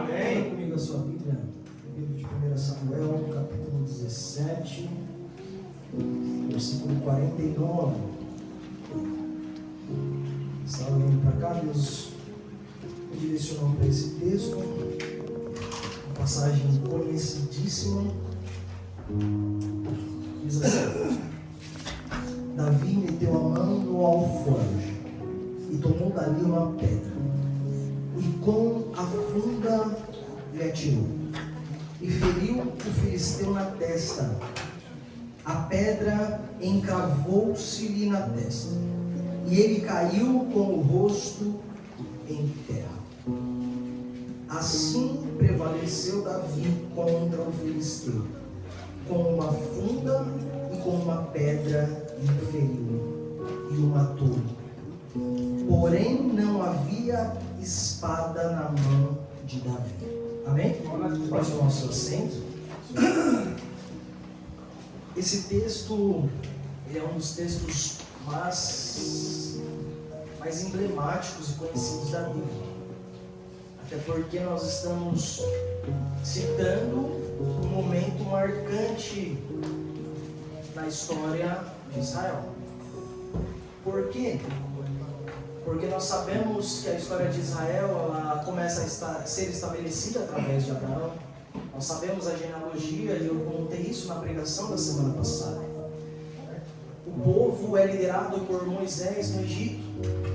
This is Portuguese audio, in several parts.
Amém. Abra comigo a sua Bíblia, livro de 1 Samuel, capítulo 17, versículo 49. Está olhando para cá, Deus me direcionou para esse texto, uma passagem conhecidíssima. Diz assim: Davi meteu a mão no alforje e tomou dali uma pedra, e com a funda lhe atirou, e feriu o filisteu na testa. A pedra encravou-se-lhe na testa, e ele caiu com o rosto em terra. Assim prevaleceu Davi contra o filisteu, com uma funda e com uma pedra lhe feriu e o matou. Porém não havia espada na mão de Davi. Amém? Pode tomar o seu assento. Esse texto é um dos textos mais emblemáticos e conhecidos da Bíblia. Até porque nós estamos citando um momento marcante na história de Israel. Por quê? Porque nós sabemos que a história de Israel ela começa a ser estabelecida através de Abraão. Nós sabemos a genealogia e eu contei isso na pregação da semana passada. O povo é liderado por Moisés no Egito.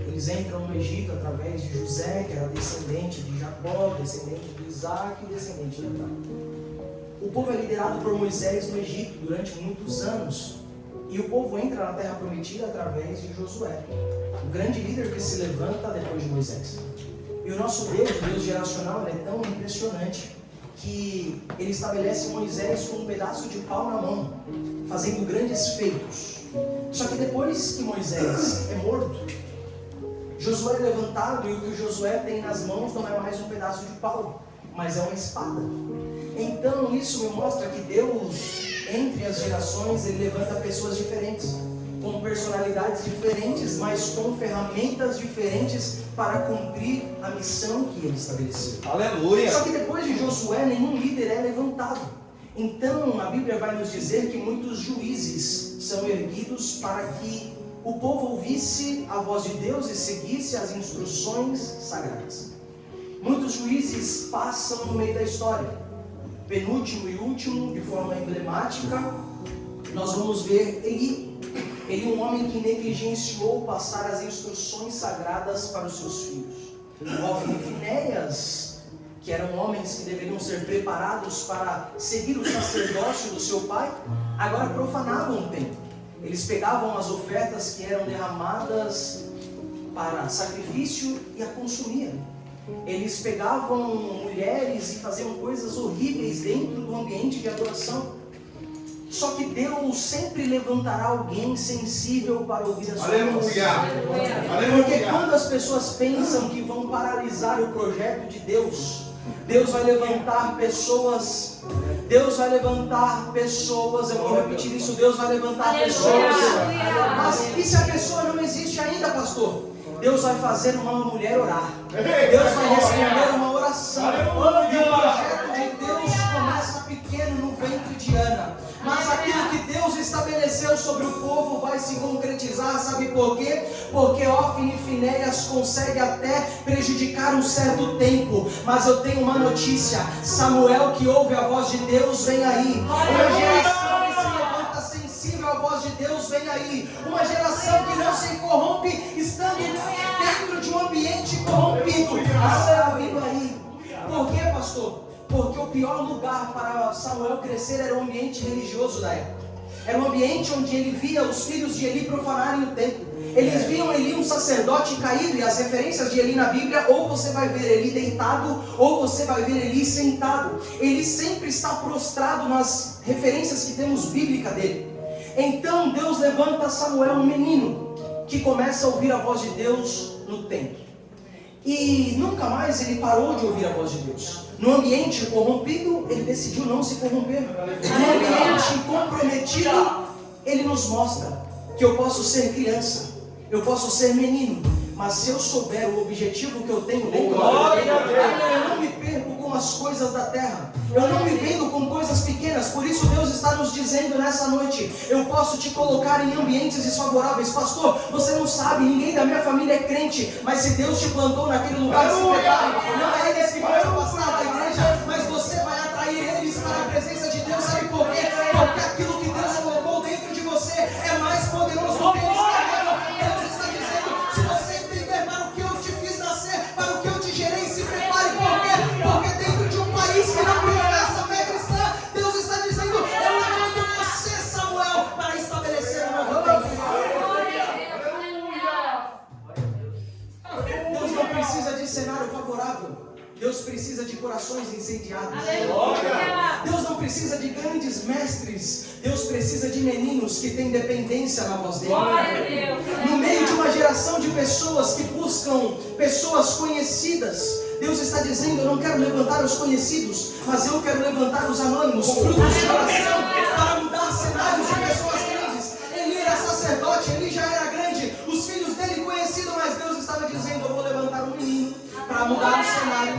Eles entram no Egito através de José, que era descendente de Jacó, descendente de Isaac e descendente de Abraão. O povo é liderado por Moisés no Egito durante muitos anos. E o povo entra na terra prometida através de Josué, o grande líder que se levanta depois de Moisés. E o nosso Deus, o Deus geracional, ele é tão impressionante que ele estabelece Moisés com um pedaço de pau na mão, fazendo grandes feitos. Só que depois que Moisés é morto, Josué é levantado, e o que Josué tem nas mãos não é mais um pedaço de pau, mas é uma espada. Então isso me mostra que Deus, entre as gerações, ele levanta pessoas diferentes, com personalidades diferentes, mas com ferramentas diferentes para cumprir a missão que ele estabeleceu. Aleluia! Só que depois de Josué, nenhum líder é levantado. Então a Bíblia vai nos dizer que muitos juízes são erguidos para que o povo ouvisse a voz de Deus e seguisse as instruções sagradas. Muitos juízes passam no meio da história. Penúltimo e último, de forma emblemática, nós vamos ver Eli, um homem que negligenciou passar as instruções sagradas para os seus filhos. Ofni e Finéias, que eram homens que deveriam ser preparados para seguir o sacerdócio do seu pai, agora profanavam o templo. Eles pegavam as ofertas que eram derramadas para sacrifício e a consumiam. Eles pegavam mulheres e faziam coisas horríveis dentro do ambiente de adoração. Só que Deus sempre levantará alguém sensível para ouvir a sua voz. Porque quando as pessoas pensam que vão paralisar o projeto de Deus, Deus vai levantar pessoas. Deus vai levantar pessoas. Eu vou repetir isso. Deus vai levantar pessoas. Mas e se a pessoa não existe ainda, pastor? Deus vai fazer uma mulher orar. Deus vai responder uma oração. E o projeto de Deus começa pequeno no ventre de Ana. Mas aquilo que Deus estabeleceu sobre o povo vai se concretizar. Sabe por quê? Porque Ofni e Finéias conseguem até prejudicar um certo tempo. Mas eu tenho uma notícia. Samuel, que ouve a voz de Deus, vem aí. Uma geração que se levanta sensível à voz de Deus, vem aí. Uma geração que não se corrompe estando dentro de um ambiente corrompido. Está vindo aí. Por quê, pastor? Porque o pior lugar para Samuel crescer era o ambiente religioso da época. Era um ambiente onde ele via os filhos de Eli profanarem o templo. Eles viam Eli um sacerdote caído, e as referências de Eli na Bíblia, ou você vai ver Eli deitado, ou você vai ver Eli sentado. Ele sempre está prostrado nas referências que temos bíblica dele. Então Deus levanta Samuel, um menino, que começa a ouvir a voz de Deus no templo. E nunca mais ele parou de ouvir a voz de Deus. No ambiente corrompido, ele decidiu não se corromper. No ambiente comprometido, ele nos mostra que eu posso ser criança, eu posso ser menino, Mas se eu souber o objetivo que eu tenho dentro da vida, eu não me perco com as coisas da terra. Eu não me vendo com coisas pequenas. Por isso Deus está nos dizendo nessa noite: eu posso te colocar em ambientes desfavoráveis. Pastor, você não sabe, ninguém da minha família é crente, mas se Deus te plantou naquele lugar, se prepare. Não é eles que vão te afastar da igreja, mas você vai atrair eles para a presença de Deus. Sabe por quê? Porque aquilo que Deus colocou dentro de você é mais poderoso do que eles carregam. Deus está dizendo: se você entender para o que eu te fiz nascer, para o que eu te gerei, se prepare. Por quê? Porque dentro de um país que não professa fé cristã, Deus está dizendo: eu levanto você, Samuel, para estabelecer um novo tempo. Deus não precisa de cenário favorável. Deus precisa de corações incendiados. Deus não precisa de grandes mestres. Deus precisa de meninos que têm dependência na voz dele. No meio de uma geração de pessoas que buscam pessoas conhecidas, Deus está dizendo: eu não quero levantar os conhecidos, mas eu quero levantar os anônimos, frutos de oração, para mudar cenários de pessoas grandes. Ele era sacerdote, ele já era grande, os filhos dele conhecidos, mas Deus estava dizendo: eu vou levantar um menino para mudar o cenário,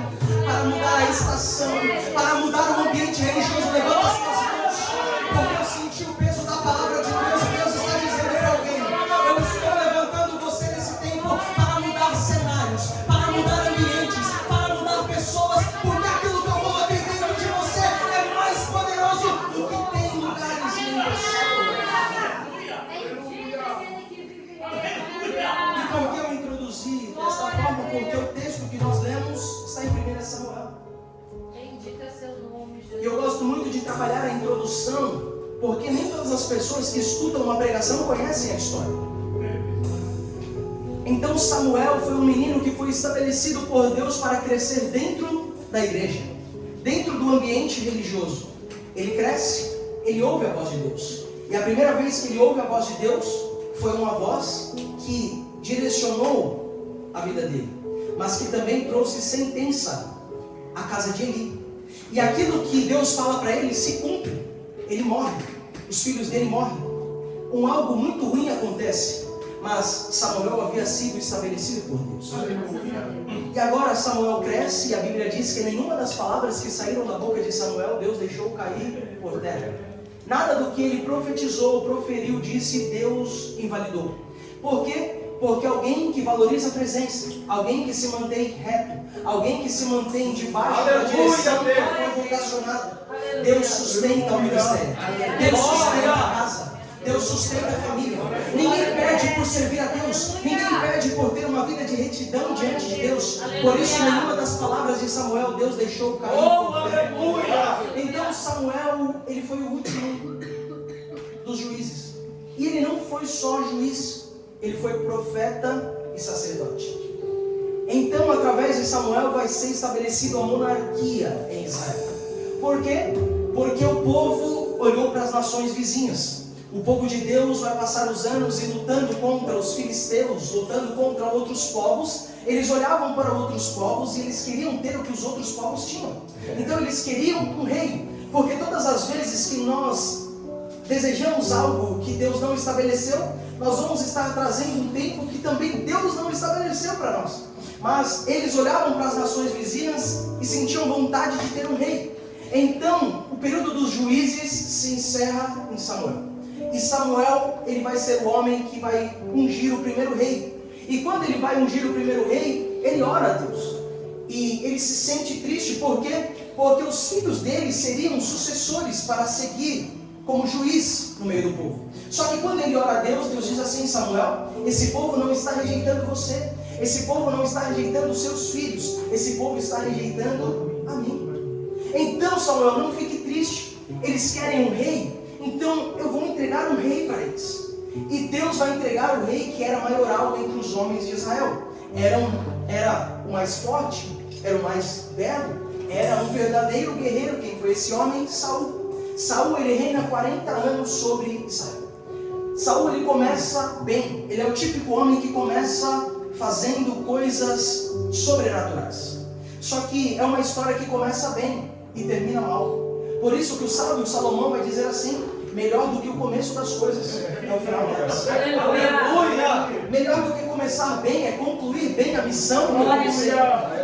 para mudar a estação, para mudar o ambiente religioso. Levanta as suas mãos, porque eu senti o peso da palavra de Deus. Deus está dizendo para alguém: eu estou levantando você nesse tempo para mudar cenários, para mudar ambientes, para mudar pessoas, porque aquilo que eu coloquei dentro de você é mais poderoso do que tem lugares em pessoas. E por que eu introduzi desta forma? Porque o texto que nós lemos está em 1 Samuel. E eu gosto muito de trabalhar a introdução, porque nem todas as pessoas que escutam uma pregação conhecem a história. Então Samuel foi um menino que foi estabelecido por Deus para crescer dentro da igreja, dentro do ambiente religioso. Ele cresce, ele ouve a voz de Deus. E a primeira vez que ele ouve a voz de Deus foi uma voz que direcionou a vida dele, mas que também trouxe sentença à casa de Eli. E aquilo que Deus fala para ele se cumpre. Ele morre, os filhos dele morrem. Algo muito ruim acontece, mas Samuel havia sido estabelecido por Deus. E agora Samuel cresce, e a Bíblia diz que nenhuma das palavras que saíram da boca de Samuel Deus deixou cair por terra. Nada do que ele profetizou, proferiu, disse, Deus invalidou. Por quê? Porque alguém que valoriza a presença, alguém que se mantém reto, alguém que se mantém debaixo da direção que foi vocacionado, Deus sustenta o ministério, Deus sustenta a casa, Deus sustenta a família. Ninguém perde por servir a Deus, ninguém perde por ter uma vida de retidão diante de Deus. Por isso, nenhuma das palavras de Samuel Deus deixou cair. Então Samuel, ele foi o último dos juízes. E ele não foi só juiz, ele foi profeta e sacerdote. Então, através de Samuel vai ser estabelecida a monarquia em Israel. Por quê? Porque o povo olhou para as nações vizinhas. O povo de Deus vai passar os anos e lutando contra os filisteus, lutando contra outros povos. Eles olhavam para outros povos e eles queriam ter o que os outros povos tinham. Então eles queriam um rei. Porque todas as vezes que nós desejamos algo que Deus não estabeleceu, nós vamos estar trazendo um tempo que também Deus não estabeleceu para nós. Mas eles olhavam para as nações vizinhas e sentiam vontade de ter um rei. Então, o período dos juízes se encerra em Samuel. E Samuel, ele vai ser o homem que vai ungir o primeiro rei. E quando ele vai ungir o primeiro rei, ele ora a Deus. E ele se sente triste, por quê? Porque os filhos dele seriam sucessores para seguir como juiz no meio do povo. Só que quando ele ora a Deus, Deus diz assim: Samuel, esse povo não está rejeitando você, esse povo não está rejeitando os seus filhos, esse povo está rejeitando a mim. Então Samuel, não fique triste, eles querem um rei, então eu vou entregar um rei para eles. E Deus vai entregar o rei que era maioral entre os homens de Israel. Era o mais forte, era o mais belo, era um verdadeiro guerreiro. Quem foi esse homem? Saul. Saul, ele reina 40 anos sobre Israel. Saul, ele começa bem. Ele é o típico homem que começa fazendo coisas sobrenaturais. Só que é uma história que começa bem e termina mal. Por isso que o sábio Salomão vai dizer assim: melhor do que o começo das coisas é o final delas. Aleluia! Melhor do que começar bem é concluir bem a missão que eu comecei.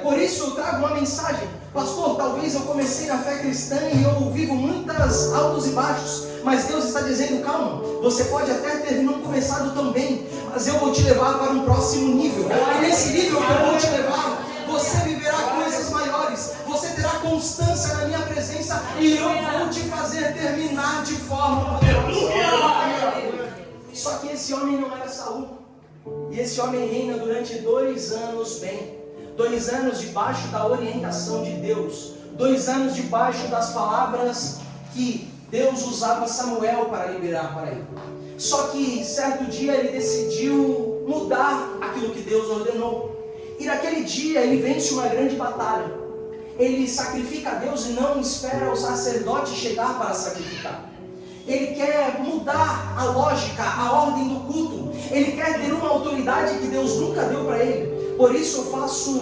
Por isso eu trago uma mensagem. Pastor, talvez eu comecei na fé cristã e eu vivo muitas altos e baixos, mas Deus está dizendo, calma, você pode até ter não começado tão bem, mas eu vou te levar para um próximo nível. E nesse nível que eu vou te levar, você viverá coisas maiores, você terá constância na minha presença e eu vou te fazer terminar de forma poderosa. Só que esse homem não era Saul. E esse homem reina durante 2 anos bem. 2 anos debaixo da orientação de Deus. 2 anos debaixo das palavras que Deus usava Samuel para liberar para ele. Só que certo dia ele decidiu mudar aquilo que Deus ordenou. E naquele dia ele vence uma grande batalha. Ele sacrifica a Deus e não espera o sacerdote chegar para sacrificar. Ele quer mudar a lógica, a ordem do culto. Ele quer ter uma autoridade que Deus nunca deu para ele. Por isso eu faço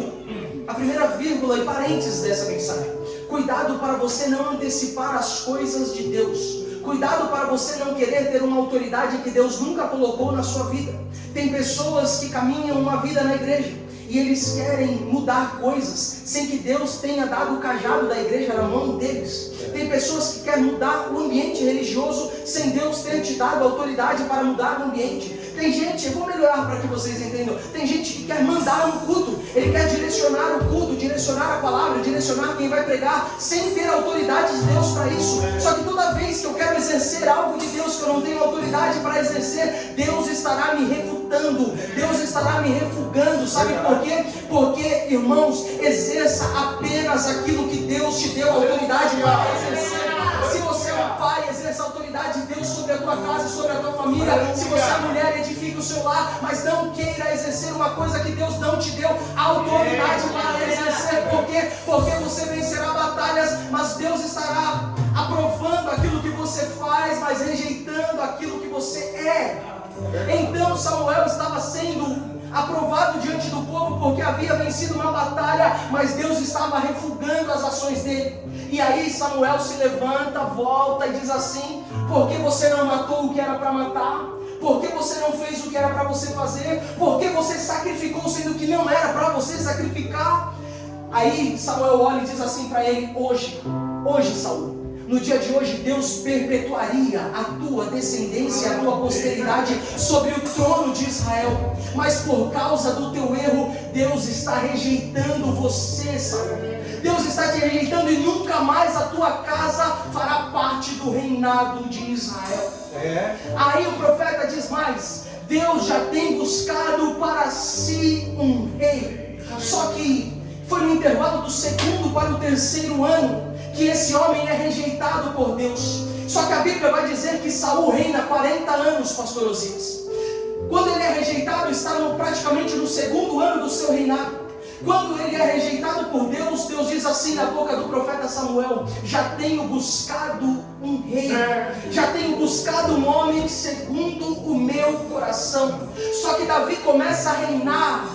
a primeira vírgula e parênteses dessa mensagem. Cuidado para você não antecipar as coisas de Deus. Cuidado para você não querer ter uma autoridade que Deus nunca colocou na sua vida. Tem pessoas que caminham uma vida na igreja e eles querem mudar coisas sem que Deus tenha dado o cajado da igreja na mão deles. Tem pessoas que querem mudar o ambiente religioso sem Deus ter te dado autoridade para mudar o ambiente. Tem gente, eu vou melhorar para que vocês entendam, tem gente que quer mandar no culto, ele quer direcionar o culto, direcionar a palavra, direcionar quem vai pregar, sem ter autoridade de Deus para isso. Só que toda vez que eu quero exercer algo de Deus que eu não tenho autoridade para exercer, Deus estará me refutando, Deus estará me refugando. Sabe por quê? Porque, irmãos, exerça apenas aquilo que Deus te deu autoridade para exercer. Se você é um pai, exerça a autoridade de Deus sobre a tua casa e sobre a tua família. Se você é mulher, edifique o seu lar, mas não queira exercer uma coisa que Deus não te deu autoridade para exercer. Por quê? Porque você vencerá batalhas, mas Deus estará aprovando aquilo que você faz, mas rejeitando aquilo que você é. Então Samuel estava sendo aprovado diante do povo porque havia vencido uma batalha, mas Deus estava refugando as ações dele. E aí Samuel se levanta, volta e diz assim: por que você não matou o que era para matar? Por que você não fez o que era para você fazer? Por que você sacrificou sendo que não era para você sacrificar? Aí Samuel olha e diz assim para ele: hoje Saul, no dia de hoje Deus perpetuaria a tua descendência, a tua posteridade sobre o trono de Israel, mas por causa do teu erro, Deus está rejeitando você, Saul. Deus está te rejeitando e nunca mais a tua casa fará parte do reinado de Israel. Aí o profeta diz mais: Deus já tem buscado para si um rei. Só que foi no intervalo do 2º para o 3º ano que esse homem é rejeitado por Deus. Só que a Bíblia vai dizer que Saul reina 40 anos, pastor Osias. Quando ele é rejeitado, está praticamente no 2º ano do seu reinado. Quando ele é rejeitado por Deus, Deus diz assim na boca do profeta Samuel: já tenho buscado um rei, já tenho buscado um homem segundo o meu coração. Só que Davi começa a reinar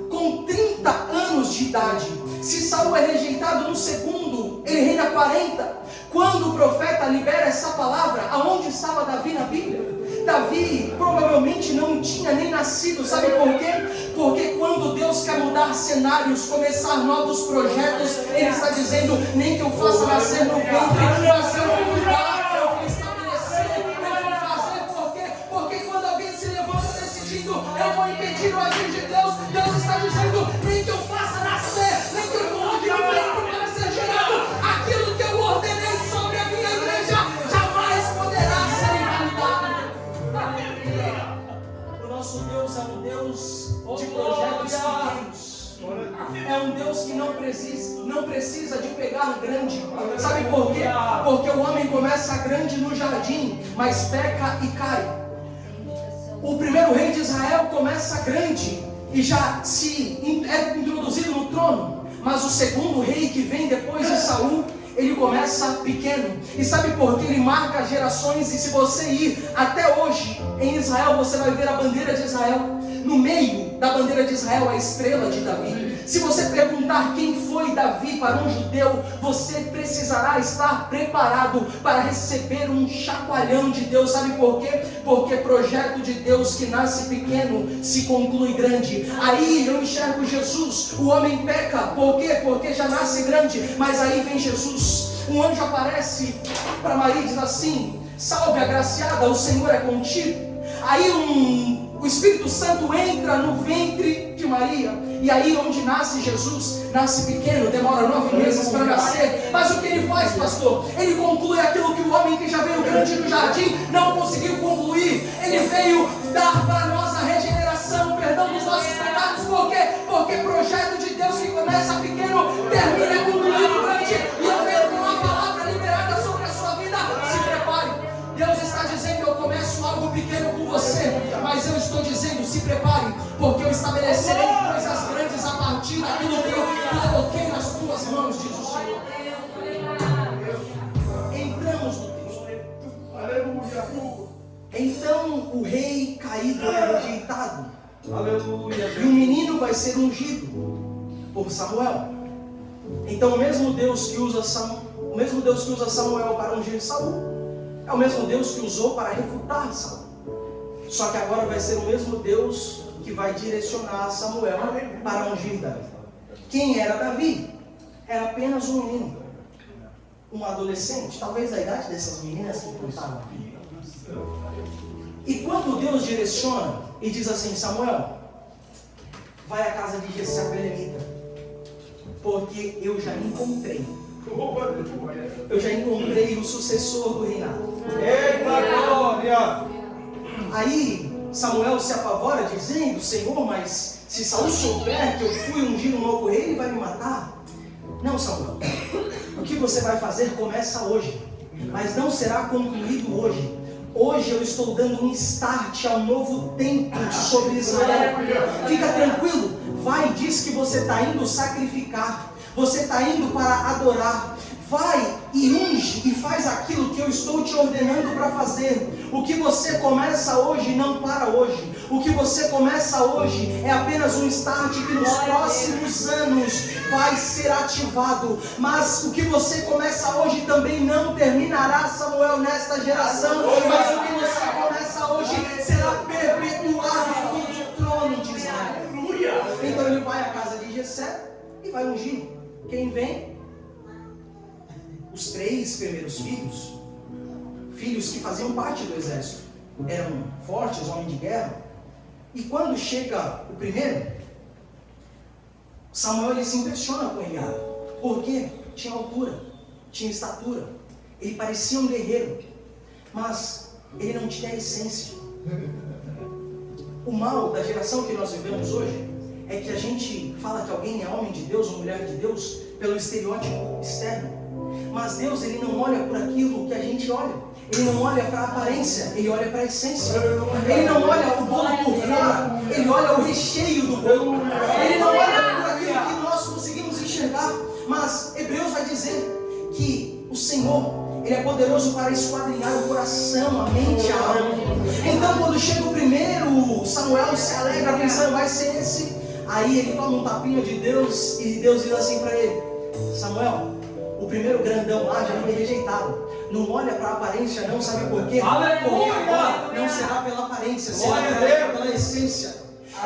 com 30 anos de idade. Se Saul é rejeitado no 2º, ele reina 40. Quando o profeta libera essa palavra, aonde estava Davi na Bíblia? Davi provavelmente não tinha nem nascido. Sabe por quê? Porque quando Deus quer mudar cenários, começar novos projetos, Ele está dizendo: nem que eu faça nascer no ventre, mas eu vou mudar, eu vou estabelecer, eu vou fazer. Por quê? Porque quando alguém se levanta decidindo: eu vou impedir o agir de Deus, Deus está dizendo: nem que eu faça nascer, nem que eu coloque no ventre para ser gerado, aquilo que eu ordenei sobre a minha igreja jamais poderá ser realizado. O nosso Deus é um Deus de projetos pequenos. É um Deus que não precisa de pegar grande. Sabe por quê? Porque o homem começa grande no jardim, mas peca e cai. O primeiro rei de Israel começa grande e já é introduzido no trono. Mas o 2º rei que vem depois de Saul, ele começa pequeno. E sabe por que ele marca gerações? E se você ir até hoje em Israel, você vai ver a bandeira de Israel. No meio da bandeira de Israel, a estrela de Davi. Se você perguntar quem foi Davi, Davi para um judeu, você precisará estar preparado para receber um chacoalhão de Deus. Sabe por quê? Porque projeto de Deus que nasce pequeno se conclui grande. Aí eu enxergo Jesus, o homem peca, por quê? Porque já nasce grande, mas aí vem Jesus. Um anjo aparece para Maria e diz assim: salve agraciada, o Senhor é contigo. Aí o Espírito Santo entra no ventre de Maria, e aí onde nasce Jesus, nasce pequeno, demora 9 meses para nascer. Mas o que ele faz, pastor? Ele conclui aquilo que o homem que já veio grande no jardim não conseguiu concluir. Ele veio dar para nós a regeneração, o perdão dos nossos pecados. Por quê? Porque projeto de Deus que começa pequeno, termina concluído grande. E eu venho com uma palavra liberada sobre a sua vida. Se prepare. Deus está dizendo: eu começo algo pequeno com você, mas eu estou dizendo: se prepare, porque eu estabelecerei coisas grandes a partir daquilo que eu coloquei nas tuas mãos, diz o Senhor. Entramos no texto. Aleluia. Então o rei caído é rejeitado. Aleluia. E o menino vai ser ungido por Samuel. Então o mesmo Deus que usa Samuel para ungir Saul é o mesmo Deus que usou para refutar Saul. Só que agora vai ser o mesmo Deus que vai direcionar Samuel para ungir Davi. Quem era Davi? Era apenas um menino, um adolescente, talvez da idade dessas meninas que contavam aqui. E quando Deus direciona e diz assim: Samuel, vai à casa de Jessé belemita, porque eu já encontrei o sucessor do reinado. Eita glória! Aí Samuel se apavora dizendo: Senhor, mas se Saul souber que eu fui ungir um novo rei, ele vai me matar. Não, Samuel, o que você vai fazer começa hoje, mas não será concluído hoje. Hoje eu estou dando um start ao novo tempo sobre Israel. Fica tranquilo, vai, diz que você está indo sacrificar, você está indo para adorar. Vai e unge e faz aquilo que eu estou te ordenando para fazer. O que você começa hoje não para hoje. O que você começa hoje é apenas um start que nos próximos anos vai ser ativado. Mas o que você começa hoje também não terminará, Samuel, nesta geração. Mas o que você começa hoje será perpetuado no trono de Israel. Então ele vai à casa de Jessé e vai ungir. Quem vem? Os 3 primeiros filhos que faziam parte do exército, eram fortes, homens de guerra. E quando chega o primeiro, Samuel ele se impressiona com Eliabe, porque tinha altura, tinha estatura, ele parecia um guerreiro, mas ele não tinha a essência. O mal da geração que nós vivemos hoje é que a gente fala que alguém é homem de Deus ou mulher de Deus pelo estereótipo externo. Mas Deus, ele não olha por aquilo que a gente olha. Ele não olha para a aparência, ele olha para a essência. Ele não olha o bolo por fora, ele olha o recheio do bolo. Ele não olha por aquilo que nós conseguimos enxergar. Mas Hebreus vai dizer que o Senhor, ele é poderoso para esquadrinhar o coração, a mente, a alma. Então quando chega o primeiro, Samuel se alegra pensando: vai ser esse. Aí ele toma um tapinha de Deus e Deus diz assim para ele: Samuel, o primeiro grandão lá já foi rejeitado. Não olha para a aparência, não, sabe por quê? Porque agora não será pela aparência, será pela essência.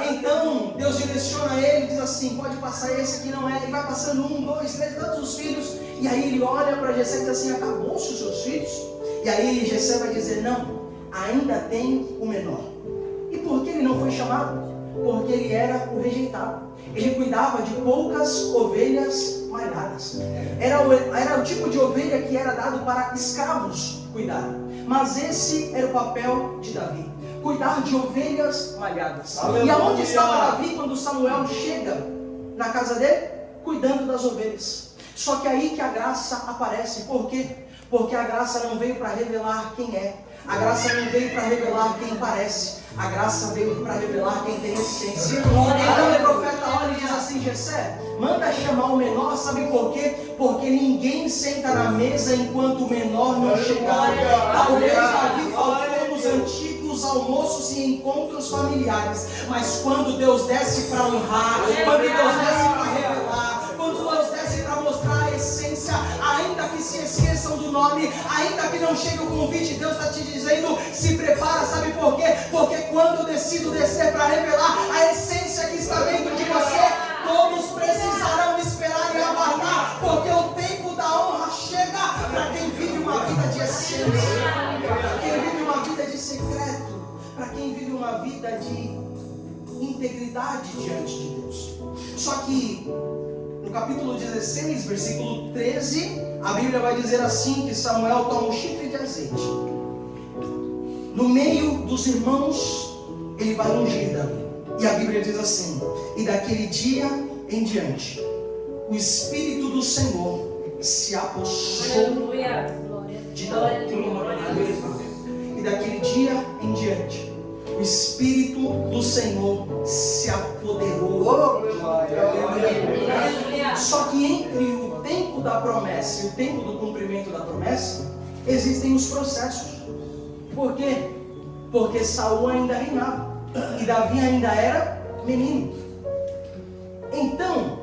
Então Deus direciona ele e diz assim: pode passar esse aqui, não é? E vai passando 1, 2, 3, tantos os filhos. E aí ele olha para Jessé e diz assim: acabou-se os seus filhos? E aí Jessé vai dizer: não, ainda tem o menor. E por que ele não foi chamado? Porque ele era o rejeitado. Ele cuidava de poucas ovelhas malhadas. Era o tipo de ovelha que era dado para escravos cuidar. Mas esse era o papel de Davi: cuidar de ovelhas malhadas. Aleluia. E aonde estava Davi quando Samuel chega na casa dele? Cuidando das ovelhas. Só que aí que a graça aparece. Por quê? Porque a graça não veio para revelar quem é. A graça não veio para revelar quem parece. A graça veio para revelar quem tem essência. Então o profeta olha e diz assim: Jessé, manda chamar o menor. Sabe por quê? Porque ninguém senta na mesa enquanto o menor não chegar. Talvez Davi faltou nos antigos almoços e encontros familiares, mas quando Deus desce para honrar, quando Deus desce para revelar, quando Deus desce para ainda que não chegue o convite, Deus está te dizendo, se prepara, sabe por quê? Porque quando eu decido descer para revelar a essência que está dentro de você, todos precisarão esperar e aguardar, porque o tempo da honra chega para quem vive uma vida de essência, para quem vive uma vida de secreto, para quem vive uma vida de integridade diante de Deus. Só que no capítulo 16, versículo 13, a Bíblia vai dizer assim, que Samuel toma um chifre de azeite. No meio dos irmãos, ele vai ungir Davi. E a Bíblia diz assim, e daquele dia em diante, o Espírito do Senhor se apossou de Davi. E daquele dia em diante, o Espírito do Senhor se apoderou. Só que entre o tempo da promessa e o tempo do cumprimento da promessa, existem os processos. Por quê? Porque Saul ainda reinava e Davi ainda era menino. Então,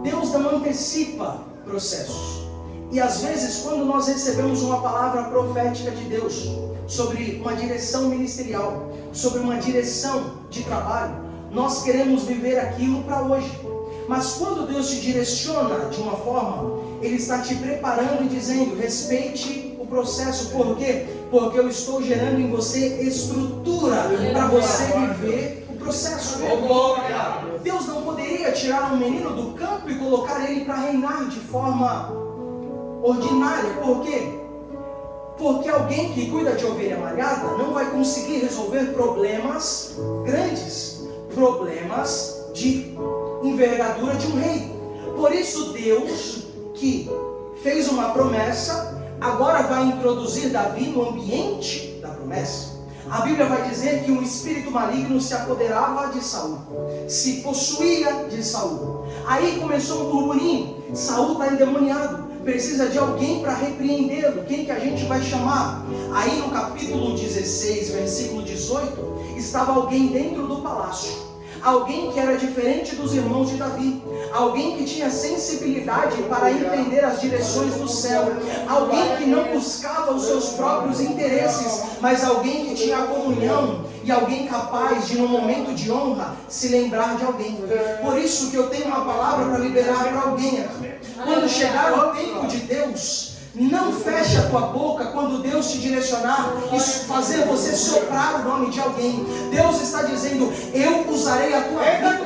Deus não antecipa processos. E às vezes, quando nós recebemos uma palavra profética de Deus sobre uma direção ministerial, sobre uma direção de trabalho, nós queremos viver aquilo para hoje. Mas quando Deus te direciona de uma forma, Ele está te preparando e dizendo, respeite o processo. Por quê? Porque eu estou gerando em você estrutura para você viver o processo. Deus não poderia tirar um menino do campo e colocar ele para reinar de forma ordinária. Por quê? Porque alguém que cuida de ovelha malhada não vai conseguir resolver problemas grandes, problemas de envergadura de um rei. Por isso Deus, que fez uma promessa, agora vai introduzir Davi no ambiente da promessa. A Bíblia vai dizer que um espírito maligno se apoderava de Saul, se possuía de Saul. Aí começou um burburinho, Saul está endemoniado, precisa de alguém para repreendê-lo. Quem que a gente vai chamar? Aí no capítulo 16, versículo 18, estava alguém dentro do palácio. Alguém que era diferente dos irmãos de Davi. Alguém que tinha sensibilidade para entender as direções do céu. Alguém que não buscava os seus próprios interesses, mas alguém que tinha comunhão. E alguém capaz de, no momento de honra, se lembrar de alguém. Por isso que eu tenho uma palavra para liberar para alguém aqui. Quando chegar o tempo de Deus, não feche a tua boca quando Deus te direcionar e fazer você soprar o nome de alguém. Deus está dizendo, eu usarei a tua vida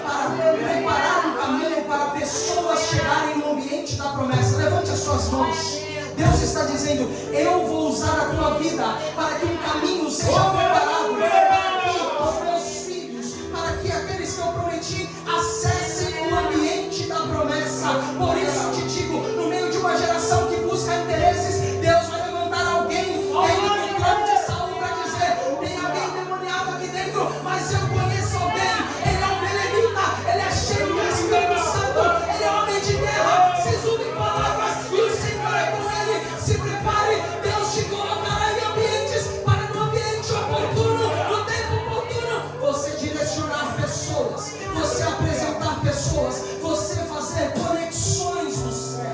para preparar um caminho para pessoas chegarem no ambiente da promessa. Levante as suas mãos. Deus está dizendo, eu vou usar a tua vida para que um caminho seja preparado para que os meus filhos, para que aqueles que eu prometi acessem o ambiente da promessa. Por isso eu te digo, no meio de uma geração que busca interesses, Deus vai levantar alguém dentro do trono de Saul para dizer, tem alguém demoniado aqui dentro, mas eu conheço alguém, ele é um belemita, ele é cheio do Espírito Santo, ele é homem de guerra, sisudo em palavras, e o Senhor é com ele. Se prepare, Deus te colocará em ambientes, para no ambiente oportuno, no tempo oportuno, você direcionar pessoas, você apresentar pessoas, você fazer conexões no céu.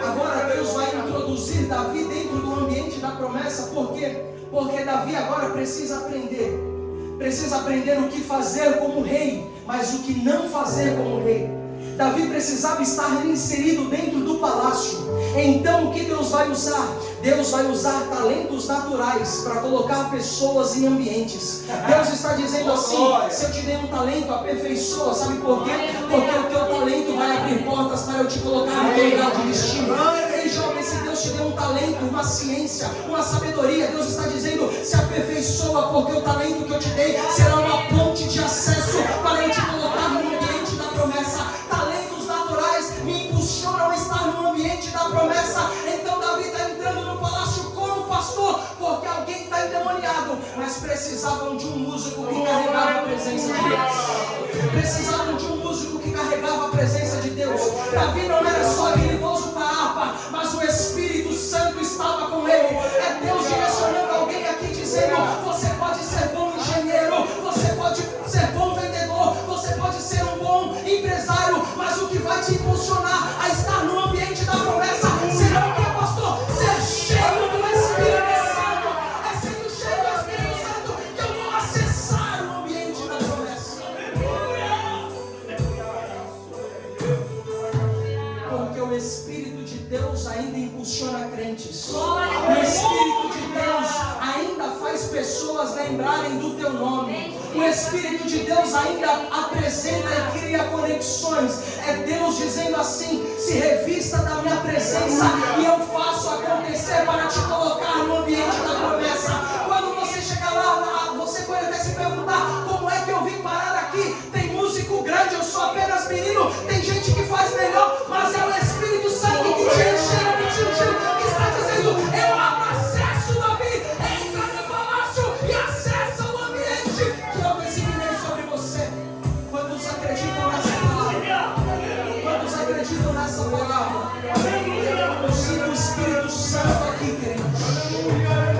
Agora Deus vai introduzir Davi dentro do ambiente da promessa. Por quê? Porque Davi agora precisa aprender o que fazer como rei, mas o que não fazer como rei. Davi precisava estar inserido dentro do palácio. Então o que Deus vai usar? Deus vai usar talentos naturais para colocar pessoas em ambientes. Deus está dizendo assim, se eu te dei um talento, aperfeiçoa. Sabe por quê? Porque o teu talento vai abrir portas para eu te colocar no teu lugar de destino. Ei jovem, se Deus te deu um talento, uma ciência, uma sabedoria, Deus está dizendo, se aperfeiçoa, porque o talento que eu te dei será uma ponte de acesso para eu te colocar no ambiente da promessa. Talentos naturais me impulsionam a estar no ambiente da promessa. Então Davi está entrando no palácio como pastor, porque alguém está endemoniado, mas precisavam de um músico que carregava a presença de Deus. Precisavam de um músico que carregava a presença de Deus. Davi não era só habilidoso para a harpa, mas o Espírito Santo estava com ele. É Deus direcionando alguém aqui dizendo, você pode ser bom engenheiro, você pode ser bom vendedor, você pode ser um bom empresário, mas o que vai te conecciona crentes. O Espírito de Deus ainda faz pessoas lembrarem do teu nome. O Espírito de Deus ainda apresenta e cria conexões. É Deus dizendo assim: se revista da minha presença e eu faço acontecer para te colocar no ambiente da promessa. Quando você chegar lá, você pode até se perguntar: como é que eu vim parar aqui? Tem músico grande, eu sou apenas menino. Tem gente que faz melhor, mas é o Espírito Santo que te encheu, que está dizendo: eu abro acesso, Davi, entra no palácio e acessa o ambiente que eu designei sobre você. Quantos acreditam nessa palavra? Quantos acreditam nessa palavra? Eu sinto o Espírito Santo aqui, queridos.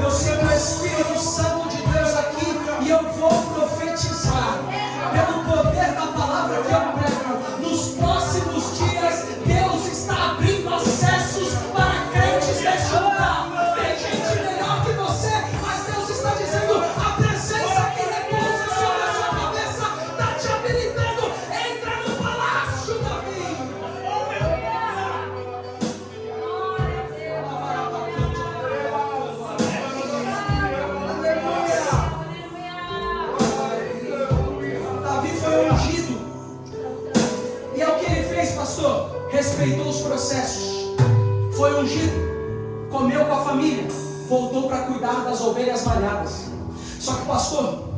Eu sinto o Espírito Santo de Deus aqui e eu vou profetizar pelo poder da palavra que eu prego. Nos próximos dias, Deus está abrindo acessos para crentes deste lugar. Tem gente melhor que você, mas Deus está dizendo: a presença que repousa sobre a sua cabeça está te habilitando. Entra no palácio, Davi. Davi foi ungido. E é o que ele fez, pastor? Respeitou os processos. Foi ungido, comeu com a família, voltou para cuidar das ovelhas malhadas. Só que, pastor,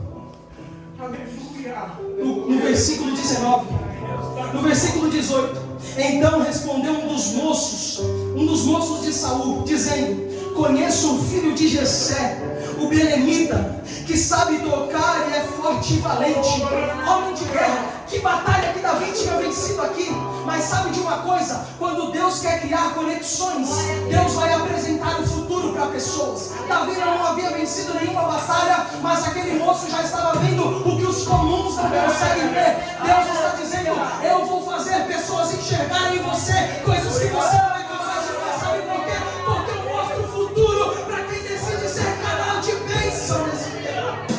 no versículo 19, no versículo 18, então respondeu um dos moços de Saul, dizendo: conheço o filho de Jessé, o belemita, que sabe tocar e é forte e valente, homem de guerra. Que batalha que Davi tinha vencido aqui. Mas sabe de uma coisa? Quando Deus quer criar conexões, Deus vai apresentar o futuro para pessoas. Davi não havia vencido nenhuma batalha, mas aquele moço já estava vendo o que os comuns não conseguem ver. Deus está dizendo: eu vou fazer pessoas enxergarem em você coisas que você não é capaz de ver. Sabe por quê? Porque eu mostro o futuro para quem decide ser canal de bênção nesse tempo.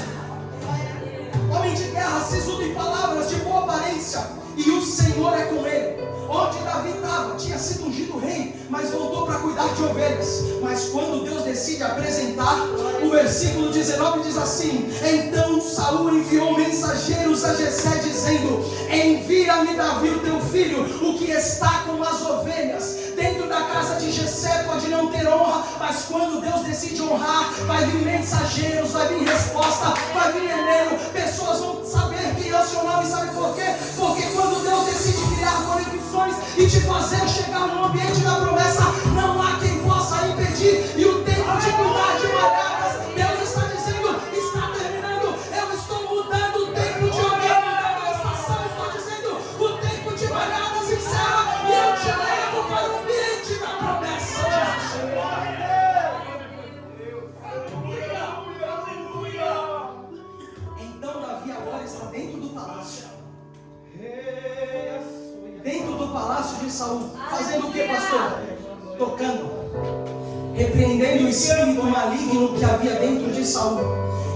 Homem de guerra, sisudo em palavras, de boa aparência, e o Senhor é com ele. Onde Davi estava, tinha sido ungido rei, mas voltou para cuidar de ovelhas. Mas quando Deus decide apresentar, o versículo 19 diz assim: então Saul enviou mensageiros a Jessé, dizendo: envia-me Davi, o teu filho, o que está com as ovelhas. Dentro da casa de Jessé pode não ter honra, mas quando Deus decide honrar, vai vir mensageiros, vai vir resposta, vai vir e-mail. Pessoas vão saber quem é o seu nome. Sabe por quê? Porque quando Deus decide criar conexões e te fazer chegar no ambiente da promessa, não há quem possa impedir. E o tempo de cuidar de malhadas, Deus está dizendo: está terminando. Eu estou mudando o tempo de alguém, mudando a estação. Estou dizendo: o tempo de malhadas encerra e eu te levo para o ambiente da promessa de Senhor. Então Davi agora está dentro do palácio. Dentro do palácio de Saul. Fazendo o que, pastor? Tocando. Repreendendo o espírito maligno que havia dentro de Saul.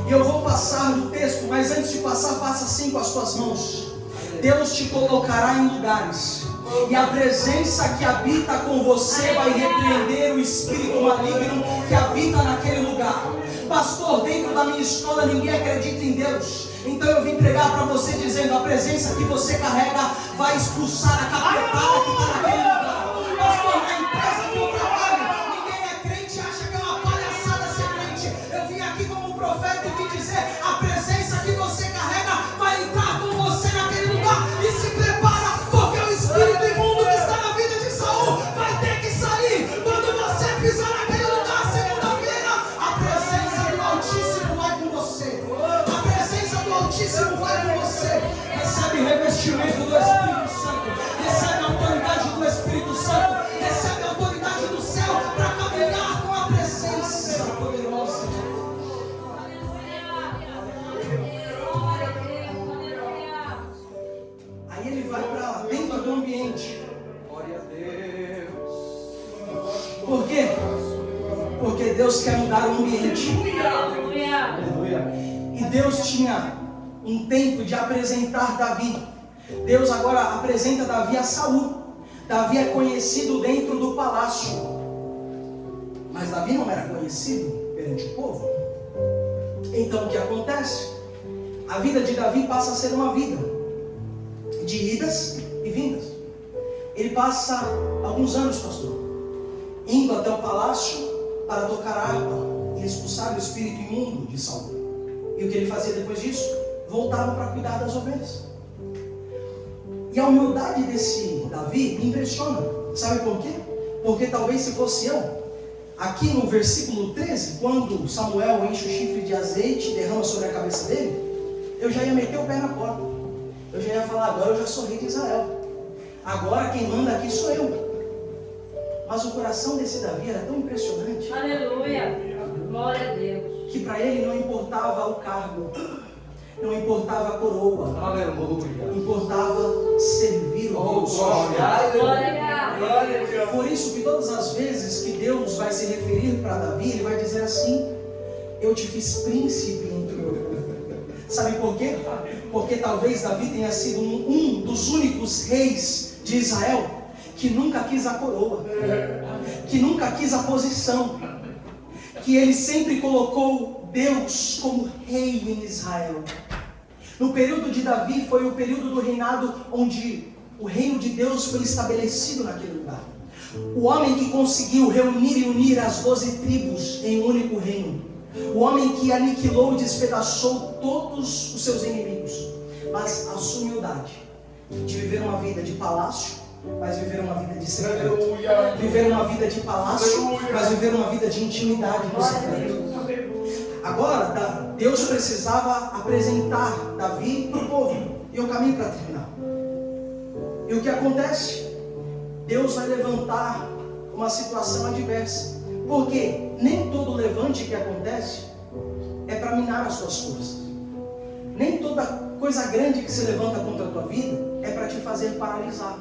E eu vou passar do texto, mas antes de passar, faça assim com as tuas mãos. Deus te colocará em lugares, e a presença que habita com você vai repreender o espírito maligno que habita naquele lugar. Pastor, dentro da minha escola ninguém acredita em Deus. Então eu vim pregar para você dizendo: a presença que você carrega vai expulsar a capetada que está naquele lugar. Pastor, na empresa que eu trabalho, ninguém é crente, acha que é uma palhaçada ser crente. Eu vim aqui como profeta e vim dizer: a presença que você carrega vai entrar com você naquele lugar. E se prepara, porque o espírito imundo que está na vida de Saul vai ter que sair. Quando você pisar naquele lugar, segunda-feira, a presença do Altíssimo vai com você. A presença do Altíssimo vai com você. Recebe revestimento do Espírito Santo. Recebe a autoridade do Espírito Santo. Recebe a autoridade do céu para caminhar com a presença poderosa de Deus. Aí ele vai para dentro do ambiente. Glória a Deus. Por quê? Porque Deus quer mudar o ambiente. Aleluia. E Deus tinha um tempo de apresentar Davi. Deus agora apresenta Davi a Saul. Davi é conhecido dentro do palácio. Mas Davi não era conhecido perante o povo. Então o que acontece? A vida de Davi passa a ser uma vida de idas e vindas. Ele passa alguns anos, pastor, indo até o palácio para tocar harpa e expulsar o espírito imundo de Saul. E o que ele fazia depois disso? Voltava para cuidar das ovelhas. E a humildade desse Davi me impressiona. Sabe por quê? Porque talvez se fosse eu, aqui no versículo 13, quando Samuel enche o chifre de azeite e derrama sobre a cabeça dele, eu já ia meter o pé na porta. Eu já ia falar, agora eu já sou rei de Israel. Agora quem manda aqui sou eu. Mas o coração desse Davi era tão impressionante. Aleluia. Glória a Deus. Que para ele não importava o cargo, não importava a coroa, Aleluia. importava servir o Deus. Glória. Por isso que todas as vezes que Deus vai se referir para Davi, ele vai dizer assim: eu te fiz príncipe entre o meu povo. Sabe por quê? Porque talvez Davi tenha sido um dos únicos reis de Israel que nunca quis a coroa, que nunca quis a posição, que ele sempre colocou Deus como rei em Israel. No período de Davi foi o período do reinado onde o reino de Deus foi estabelecido naquele lugar. O homem que conseguiu reunir e unir as 12 tribos em um único reino. O homem que aniquilou e despedaçou todos os seus inimigos. Mas a sua humildade de viver uma vida de palácio, mas viver uma vida de secreto. Viver uma vida de palácio, mas viver uma vida de intimidade no secreto. Agora, Deus precisava apresentar Davi para o povo. E eu caminho para terminar. E o que acontece? Deus vai levantar uma situação adversa. Porque nem todo levante que acontece é para minar as suas forças. Nem toda coisa grande que se levanta contra a tua vida é para te fazer paralisar.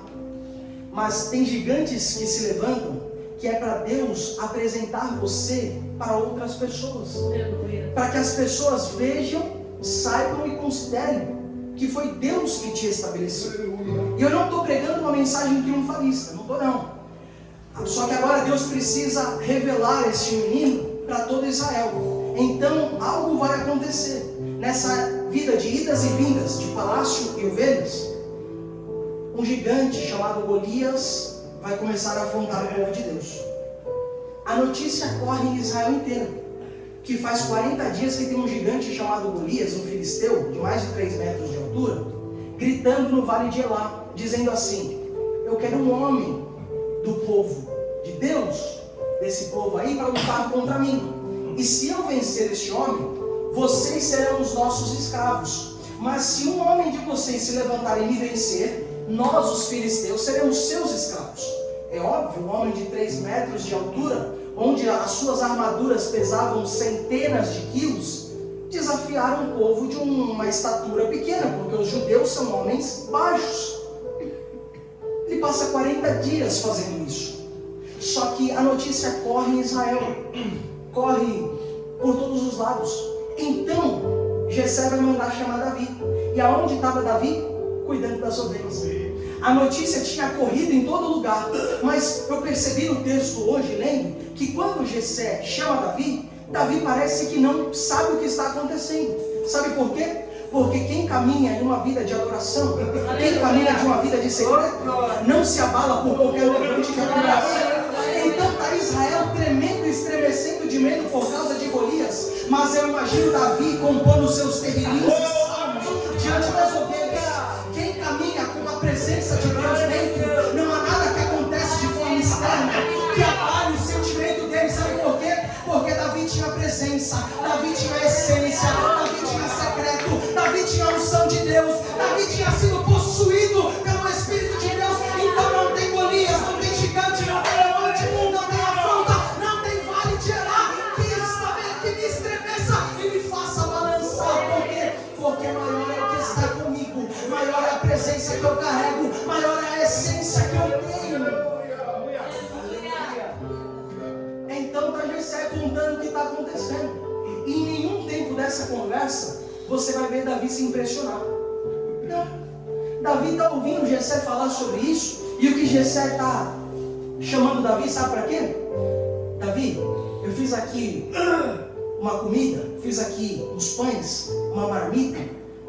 Mas tem gigantes que se levantam que é para Deus apresentar você para outras pessoas. Para que as pessoas vejam, saibam e considerem que foi Deus que te estabeleceu. E eu não estou pregando uma mensagem triunfalista, não estou não. Só que agora Deus precisa revelar este menino para todo Israel. Então algo vai acontecer nessa vida de idas e vindas, de palácio e ovelhas. Um gigante chamado Golias vai começar a afrontar o povo de Deus. A notícia corre em Israel inteira, que faz 40 dias que tem um gigante chamado Golias, um filisteu de mais de 3 metros de altura, gritando no vale de Elá, dizendo assim: eu quero um homem do povo de Deus, desse povo aí, para lutar contra mim. E se eu vencer este homem, vocês serão os nossos escravos. Mas se um homem de vocês se levantar e me vencer, nós, os filisteus, seremos seus escravos. É óbvio, um homem de 3 metros de altura, onde as suas armaduras pesavam centenas de quilos, desafiaram um povo de uma estatura pequena, porque os judeus são homens baixos. Ele passa 40 dias fazendo isso. Só que a notícia corre em Israel, corre por todos os lados. Então, Jessé vai mandar chamar Davi. E aonde estava Davi? Cuidando das ovelhas. A notícia tinha corrido em todo lugar. Mas eu percebi no texto hoje, lendo, que quando Jessé chama Davi, Davi parece que não sabe o que está acontecendo. Sabe por quê? Porque quem caminha em uma vida de adoração, quem caminha de uma vida de segredo, não se abala por qualquer levante que aconteça. Então está Israel tremendo e estremecendo de medo por causa de Golias. Mas eu imagino Davi compondo seus terreirinhos e salmos diante das ovelhas. Quem caminha com a presença de Deus dentro, não há nada que acontece de forma externa que abale o sentimento dele. Sabe por quê? Porque Davi tinha presença, Davi tinha essência, Davi tinha secreto, Davi tinha a unção de Deus, Davi tinha sido possuído pelo Espírito de Deus. Então não tem Golias, não tem gigante, não tem levante, não tem afronta, não tem vale de Elá que me estremeça e me faça balançar. Por quê? Porque maior é o que está comigo, maior é a presença que eu carrego, maior é a essência que eu tenho. Então está Jessé contando o que está acontecendo. E em nenhum tempo dessa conversa você vai ver Davi se impressionar. Não. Davi está ouvindo Jessé falar sobre isso. E o que Jessé está chamando Davi, sabe para quê? Davi, fiz aqui uma comida, fiz aqui uns pães, uma marmita,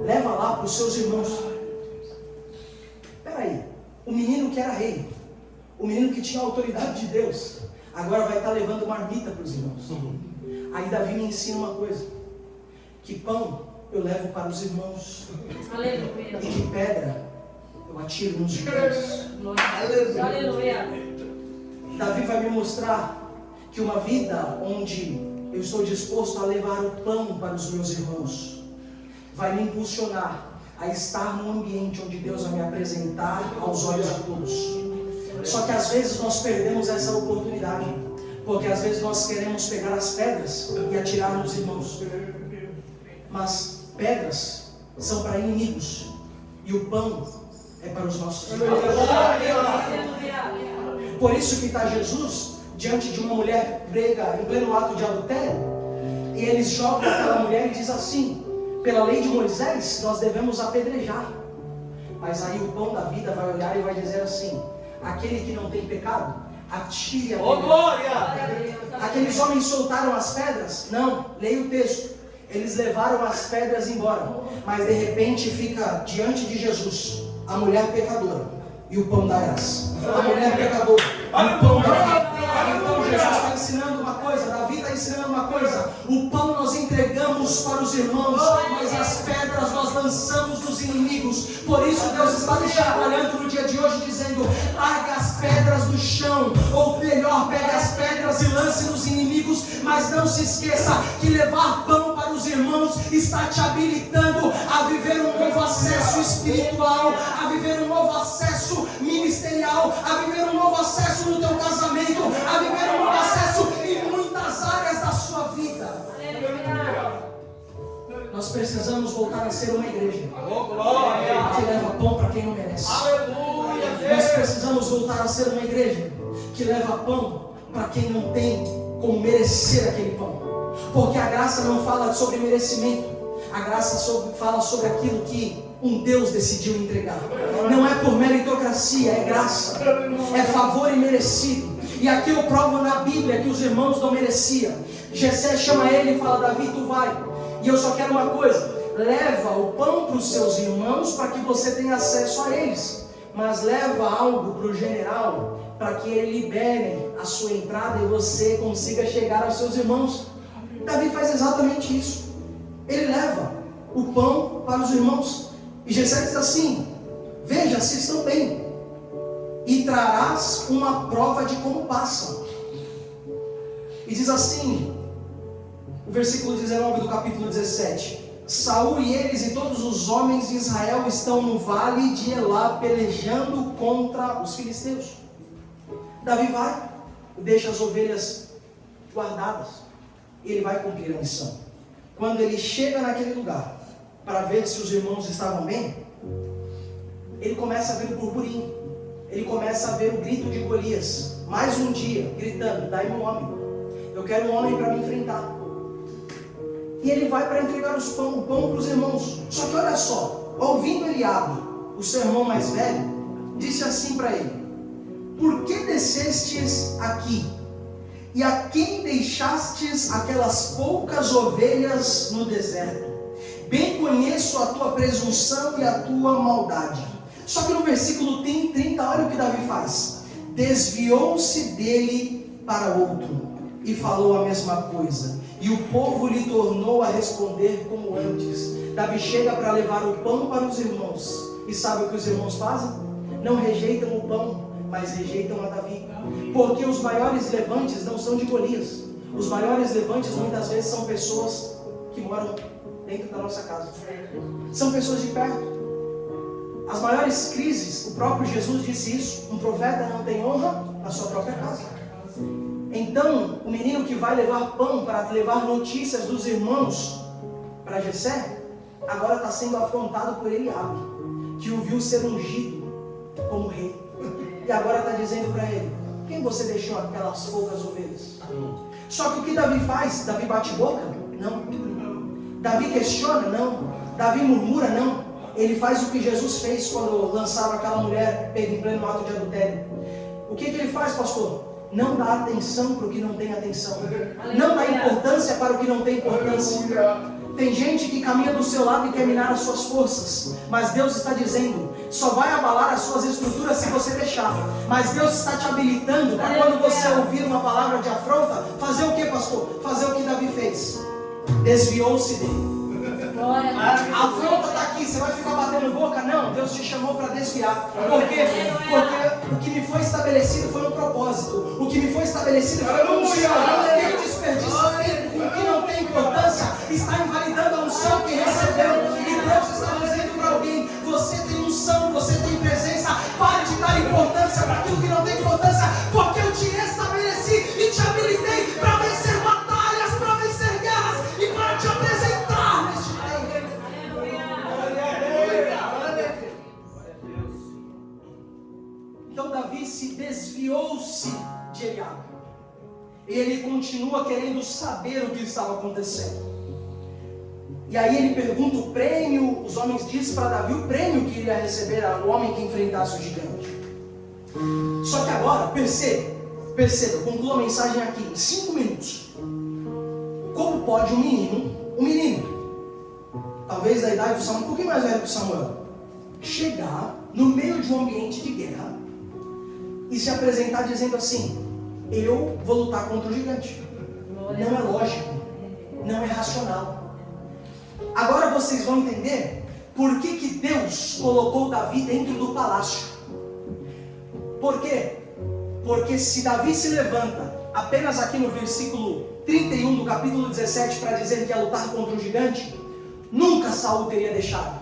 leva lá para os seus irmãos. Espera aí, o menino que era rei, o menino que tinha a autoridade de Deus, agora vai estar levando marmita para os irmãos. Aí Davi me ensina uma coisa, que pão eu levo para os irmãos, Aleluia. e que pedra eu atiro nos gigantes. Aleluia. Davi vai me mostrar que uma vida onde eu estou disposto a levar o pão para os meus irmãos vai me impulsionar a estar num ambiente onde Deus vai me apresentar aos olhos de todos. Só que às vezes nós perdemos essa oportunidade, porque às vezes nós queremos pegar as pedras e atirar nos irmãos, mas pedras são para inimigos e o pão é para os nossos irmãos. Por isso que está Jesus diante de uma mulher grega em pleno ato de adultério, e eles jogam aquela mulher e diz assim: pela lei de Moisés nós devemos apedrejar, mas aí o pão da vida vai olhar e vai dizer assim: aquele que não tem pecado, atire a pedra. Oh, glória! Aqueles homens soltaram as pedras? Não, leia o texto. Eles levaram as pedras embora, mas de repente fica diante de Jesus a mulher pecadora e o pão da graça. A mulher pecadora e o pão da vida. Então Jesus está ensinando uma coisa, Davi está ensinando uma coisa: o pão nós entregamos para os irmãos, mas as pedras nós lançamos nos inimigos. Por isso Deus está nos chacoalhando no dia de hoje dizendo: larga as pedras do chão, ou melhor, pegue as pedras e lance nos inimigos. Mas não se esqueça que levar pão para os irmãos está te habilitando a viver um novo acesso espiritual, a viver um novo acesso ministerial, a viver um novo acesso no teu casamento, a viver um novo acesso em muitas áreas da sua vida. Nós precisamos voltar a ser uma igreja que leva pão para quem não merece. Nós precisamos voltar a ser uma igreja que leva pão para quem não tem como merecer aquele pão. Porque a graça não fala sobre merecimento, a graça fala sobre aquilo que um Deus decidiu entregar. Não é por meritocracia, é graça, é favor imerecido. E aqui eu provo na Bíblia que os irmãos não mereciam. Jessé chama ele e fala: Davi, tu vai. E eu só quero uma coisa: leva o pão para os seus irmãos para que você tenha acesso a eles, mas leva algo para o general para que ele libere a sua entrada e você consiga chegar aos seus irmãos. Davi faz exatamente isso. Ele leva o pão para os irmãos. E Jessé diz assim: veja se estão bem, e trarás uma prova de como passam. E diz assim, o versículo 19 do capítulo 17: Saul e eles e todos os homens de Israel estão no vale de Elá pelejando contra os filisteus. Davi vai e deixa as ovelhas guardadas, e ele vai cumprir a missão. Quando ele chega naquele lugar para ver se os irmãos estavam bem, ele começa a ver o burburinho, ele começa a ver o grito de Golias, mais um dia, gritando: dai-me um homem, eu quero um homem para me enfrentar. E ele vai para entregar o pão para os irmãos. Só que olha só, ouvindo Eliabe, o seu irmão mais velho, disse assim para ele: por que descestes aqui? E a quem deixastes aquelas poucas ovelhas no deserto? Bem conheço a tua presunção e a tua maldade. Só que no versículo 30, olha o que Davi faz: desviou-se dele para outro e falou a mesma coisa, e o povo lhe tornou a responder como antes. Davi chega para levar o pão para os irmãos, e sabe o que os irmãos fazem? Não rejeitam o pão, mas rejeitam a Davi. Porque os maiores levantes não são de Golias. Os maiores levantes muitas vezes são pessoas que moram dentro da nossa casa, são pessoas de perto. As maiores crises, o próprio Jesus disse isso: um profeta não tem honra na sua própria casa. Então, o menino que vai levar pão para levar notícias dos irmãos para Jessé, agora está sendo afrontado por Eliabe, que o viu ser ungido como rei. E agora está dizendo para ele: quem você deixou aquelas poucas ovelhas? Só que o que Davi faz? Davi bate boca? Não. Davi questiona? Não. Davi murmura? Não. Ele faz o que Jesus fez quando lançaram aquela mulher pega em pleno ato de adultério. O que ele faz, pastor? Não dá atenção para o que não tem atenção. Não dá importância para o que não tem importância. Tem gente que caminha do seu lado e quer minar as suas forças. Mas Deus está dizendo, só vai abalar as suas estruturas se você deixar. Mas Deus está te habilitando para quando você ouvir uma palavra de afronta, fazer o que, pastor? Fazer o que Davi fez. Desviou-se dele. A afronta está aqui, você vai ficar batendo boca? Não, Deus te chamou para desviar. Por quê? Porque o que me foi estabelecido foi um propósito. O que me foi estabelecido foi uma unção. Quem desperdiça tempo com o que não tem importância está invalidando a unção que recebeu. E Deus está dizendo para alguém: você tem unção, você tem presença. Pare de dar importância para aquilo que não tem importância, porque eu te estabeleci e te habilitei para vencer batalhas, para vencer guerras e para te apresentar neste tempo. Então Davi se desviou-se de Eliabe. E ele continua querendo saber o que estava acontecendo. E aí ele pergunta o prêmio, os homens dizem para Davi o prêmio que iria receber o homem que enfrentasse o gigante. Só que agora, perceba, concluo a mensagem aqui em 5 minutos. Como pode um menino, talvez da idade do Samuel, um pouquinho mais velho que o Samuel, chegar no meio de um ambiente de guerra e se apresentar dizendo assim: eu vou lutar contra o gigante? Não é lógico, não é racional. Agora vocês vão entender por que Deus colocou Davi dentro do palácio. Por quê? Porque se Davi se levanta apenas aqui no versículo 31 do capítulo 17 para dizer que ia lutar contra o gigante, nunca Saul teria deixado.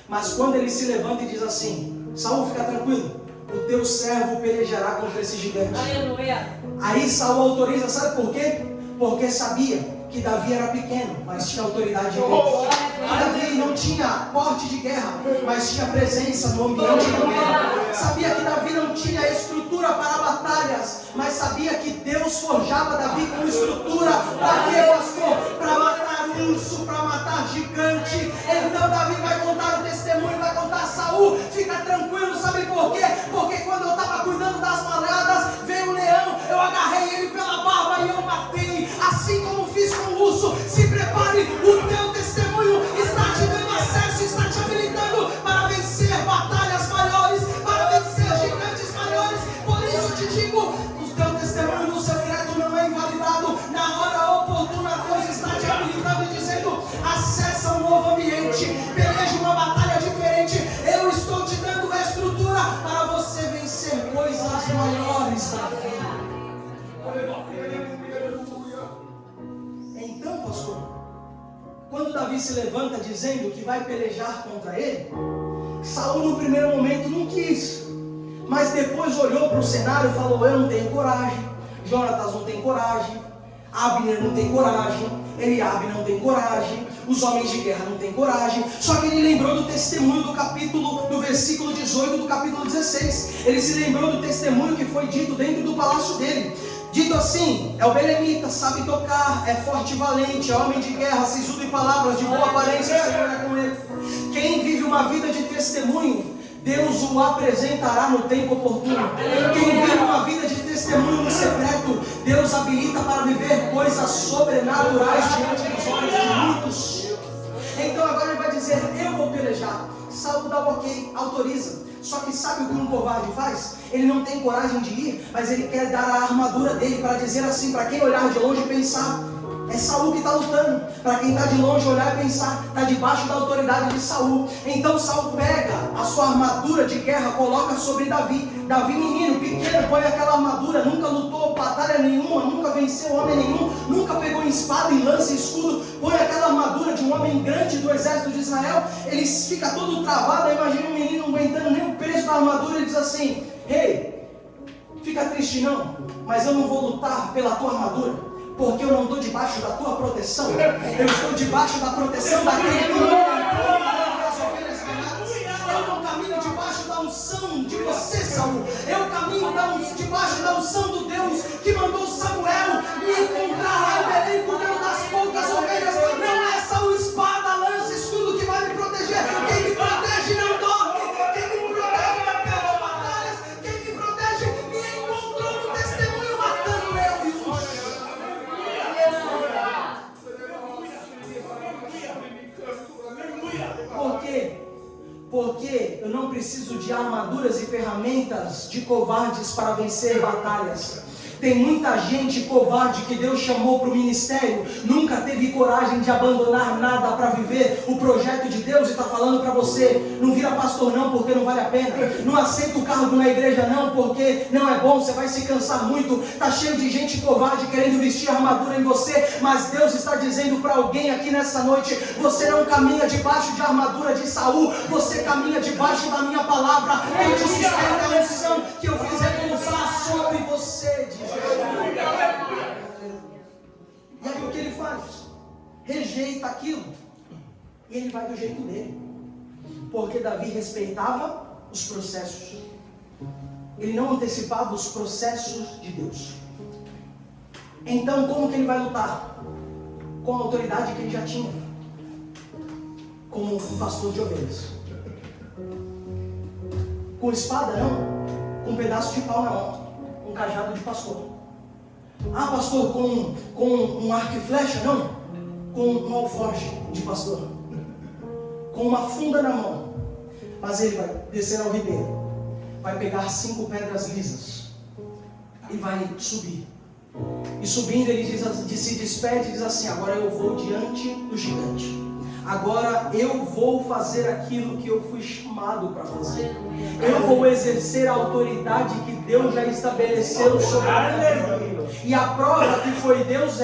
Mas quando ele se levanta e diz assim: Saul, fica tranquilo, o teu servo pelejará contra esse gigante. Aleluia. Aí Saul autoriza, sabe por quê? Porque sabia que Davi era pequeno, mas tinha autoridade de Deus. Que Davi não tinha porte de guerra, mas tinha presença no ambiente da guerra. Sabia que Davi não tinha estrutura para batalhas, mas sabia que Deus forjava Davi com estrutura. Para quê, pastor? Para matar urso, para matar gigante. Então Davi vai contar o testemunho, vai contar a Saul. Fica tranquilo, sabe por quê? Porque quando eu estava cuidando das malhadas, veio um leão, eu agarrei ele pela barba e eu matei. Assim como fiz com o urso. Se prepare, o teu testemunho está te dando acesso, está te habilitando para vencer batalhas maiores, para vencer gigantes maiores. Por isso te digo, o teu testemunho no secreto não é invalidado. Na hora oportuna, Deus está te habilitando e dizendo: acessa um novo ambiente, peleja uma batalha diferente. Eu estou te dando a estrutura para você vencer coisas maiores da vida. Então, pastor, quando Davi se levanta dizendo que vai pelejar contra ele, Saul no primeiro momento não quis, mas depois olhou para o cenário e falou: eu não tenho coragem, Jonatas não tem coragem, Abner não tem coragem, Eliabe não tem coragem, os homens de guerra não têm coragem. Só que ele lembrou do testemunho do versículo 18 do capítulo 16. Ele se lembrou do testemunho que foi dito dentro do palácio dele. Dito assim: é o belemita, sabe tocar, é forte e valente, é homem de guerra, sisudo em palavras, de boa aparência, o Senhor é com ele. Quem vive uma vida de testemunho, Deus o apresentará no tempo oportuno. Quem vive uma vida de testemunho no secreto, Deus habilita para viver coisas sobrenaturais diante dos olhos de muitos. Então agora ele vai dizer: eu vou pelejar. Saul dá o ok, autoriza. Só que sabe o que um covarde faz? Ele não tem coragem de ir, mas ele quer dar a armadura dele para dizer assim, para quem olhar de longe e pensar: é Saul que está lutando. Para quem está de longe olhar e pensar: está debaixo da autoridade de Saul. Então Saul pega a sua armadura de guerra, coloca sobre Davi. Davi, menino, pequeno, põe aquela armadura, nunca lutou batalha nenhuma, nunca venceu homem nenhum, nunca pegou em espada, em lança e escudo. Põe aquela armadura de um homem grande do exército de Israel. Ele fica todo travado. Imagina um menino não aguentando nem o peso da armadura. Ele diz assim: ei, fica triste não, mas eu não vou lutar pela tua armadura, porque eu não estou debaixo da tua proteção. Eu estou debaixo da proteção daquele que não as ovelhas ganhadas. Eu não caminho debaixo da unção de você, Saul. Eu caminho debaixo da unção do Deus que mandou Samuel me encontrar lá em Belém, cuidando das poucas ovelhas. Não é Saul, espada, lança, escudo que vai me proteger. Quem me protege não dorme. Quem me protege não perde batalhas. Quem me protege me encontrou no testemunho. Porque eu não preciso de armaduras e ferramentas de covardes para vencer batalhas. Tem muita gente covarde que Deus chamou para o ministério, nunca teve coragem de abandonar nada para viver o projeto de Deus, e está falando para você: não vira pastor não, porque não vale a pena. Não aceita o cargo na igreja não, porque não é bom, você vai se cansar muito. Está cheio de gente covarde querendo vestir armadura em você, mas Deus está dizendo para alguém aqui nessa noite: você não caminha debaixo de armadura de Saul, você caminha debaixo da minha palavra. Quem te sustenta a unção que eu fiz repousar sobre você, diz Jesus. E aí o que ele faz? Rejeita aquilo e ele vai do jeito dele, porque Davi respeitava os processos, ele não antecipava os processos de Deus. Então como que ele vai lutar? Com a autoridade que ele já tinha, como um pastor de ovelhas. Com espada não, com um pedaço de pau na mão, um cajado de pastor. Ah, pastor, com um arco e flecha? Não, com um alforje de pastor, com uma funda na mão. Mas ele vai descer ao ribeiro, vai pegar 5 pedras lisas e vai subir. E subindo ele se despede e diz assim: agora eu vou diante do gigante. Agora eu vou fazer aquilo que eu fui chamado para fazer. Eu vou exercer a autoridade que Deus já estabeleceu sobre a minha vida. E a prova que foi Deus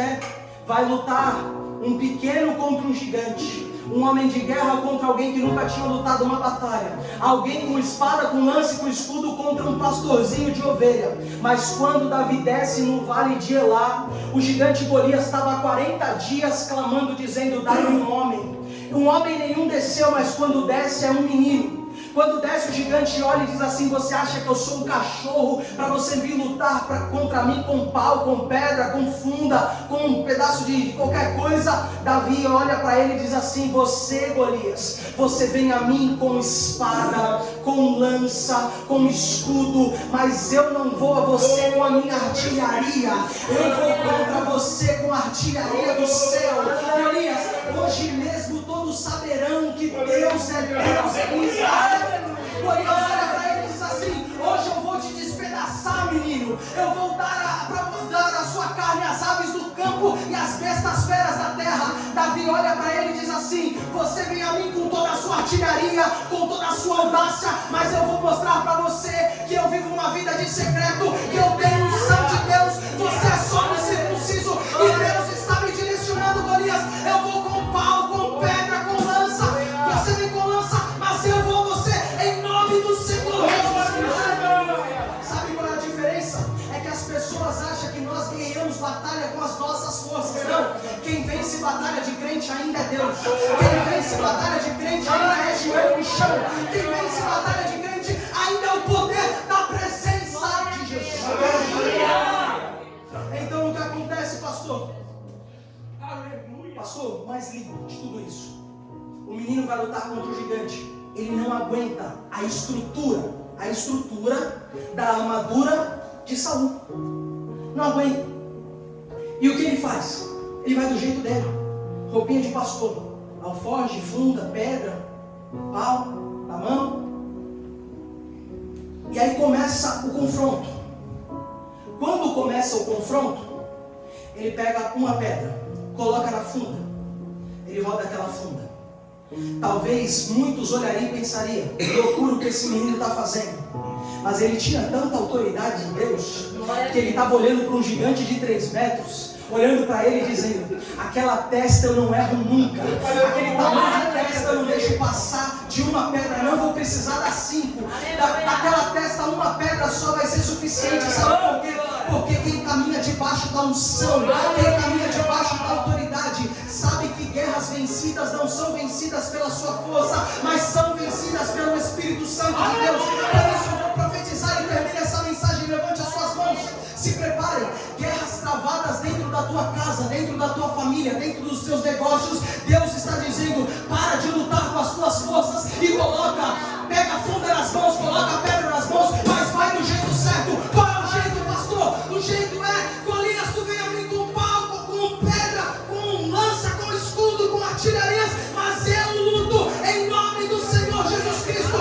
vai lutar um pequeno contra um gigante. Um homem de guerra contra alguém que nunca tinha lutado uma batalha. Alguém com espada, com lance, com escudo contra um pastorzinho de ovelha. Mas quando Davi desce no vale de Elá, o gigante Golias estava há 40 dias clamando, dizendo: dá-me um homem. Um homem nenhum desceu, mas quando desce é um menino. Quando desce o gigante olha e diz assim: você acha que eu sou um cachorro para você vir lutar contra mim com pau, com pedra, com funda, com um pedaço de qualquer coisa? Davi olha para ele e diz assim: você, Golias, você vem a mim com espada, com lança, com escudo, mas eu não vou a você com a minha artilharia. Eu vou contra você com a artilharia do céu. Golias, hoje mesmo todos saberão que Deus é Deus em Israel. Golias olha para ele e diz assim: hoje eu vou te despedaçar, menino. Eu vou dar a sua carne às aves do campo e às bestas feras da terra. Davi olha para ele e diz assim: você vem a mim com toda a sua artilharia, com toda a sua audácia, mas eu vou mostrar para você que eu vivo uma vida de secreto, que eu tenho unção de Deus. Você é só um circunciso e Deus está me direcionando, Golias. Eu vou com pau, com pedra, com lança. Você vem com lança, mas eu vou a você em nome do Senhor Jesus Cristo. Sabe qual é a diferença? É que as pessoas acham que nós ganhamos batalha com as nossas forças. Não, quem vence batalha de crente ainda é Deus. Quem vence batalha de crente ainda é joelho no chão. Quem vence batalha de crente ainda é o poder da presença de Jesus. Então o que acontece, pastor? Pastor, mais lindo de tudo isso, o menino vai lutar contra o gigante. Ele não aguenta a estrutura da armadura de Saul. Não aguenta. E o que ele faz? Ele vai do jeito dele. Roupinha de pastor, alforje, funda, pedra, pau na mão. E aí começa o confronto. Quando começa o confronto, ele pega uma pedra, coloca na funda, ele roda aquela funda. Talvez muitos olhariam e pensariam: que loucura o que esse menino está fazendo. Mas ele tinha tanta autoridade de Deus, que ele estava olhando para um gigante de 3 metros, olhando para ele e dizendo: aquela testa eu não erro nunca, aquele tamanho de testa eu não deixo passar de uma pedra, não vou precisar das 5, daquela testa uma pedra só vai ser suficiente. Sabe por quê? Porque quem caminha debaixo da unção, quem caminha debaixo da autoridade, sabe que guerras vencidas não são vencidas pela sua força, mas são vencidas pelo Espírito Santo de Deus. Por isso eu vou profetizar e termine essa mensagem. Levante as suas mãos, se preparem. Guerras travadas dentro da tua casa, dentro da tua família, dentro dos teus negócios. Deus está dizendo: para de lutar com as tuas forças e pega a funda nas mãos, coloca a pedra nas mãos, mas vai do jeito certo. Qual é o jeito, pastor? O jeito é: Golias, tu vem a mim com pau, com pedra, com lança, com escudo, com artilharias, mas eu luto em nome do Senhor Jesus Cristo.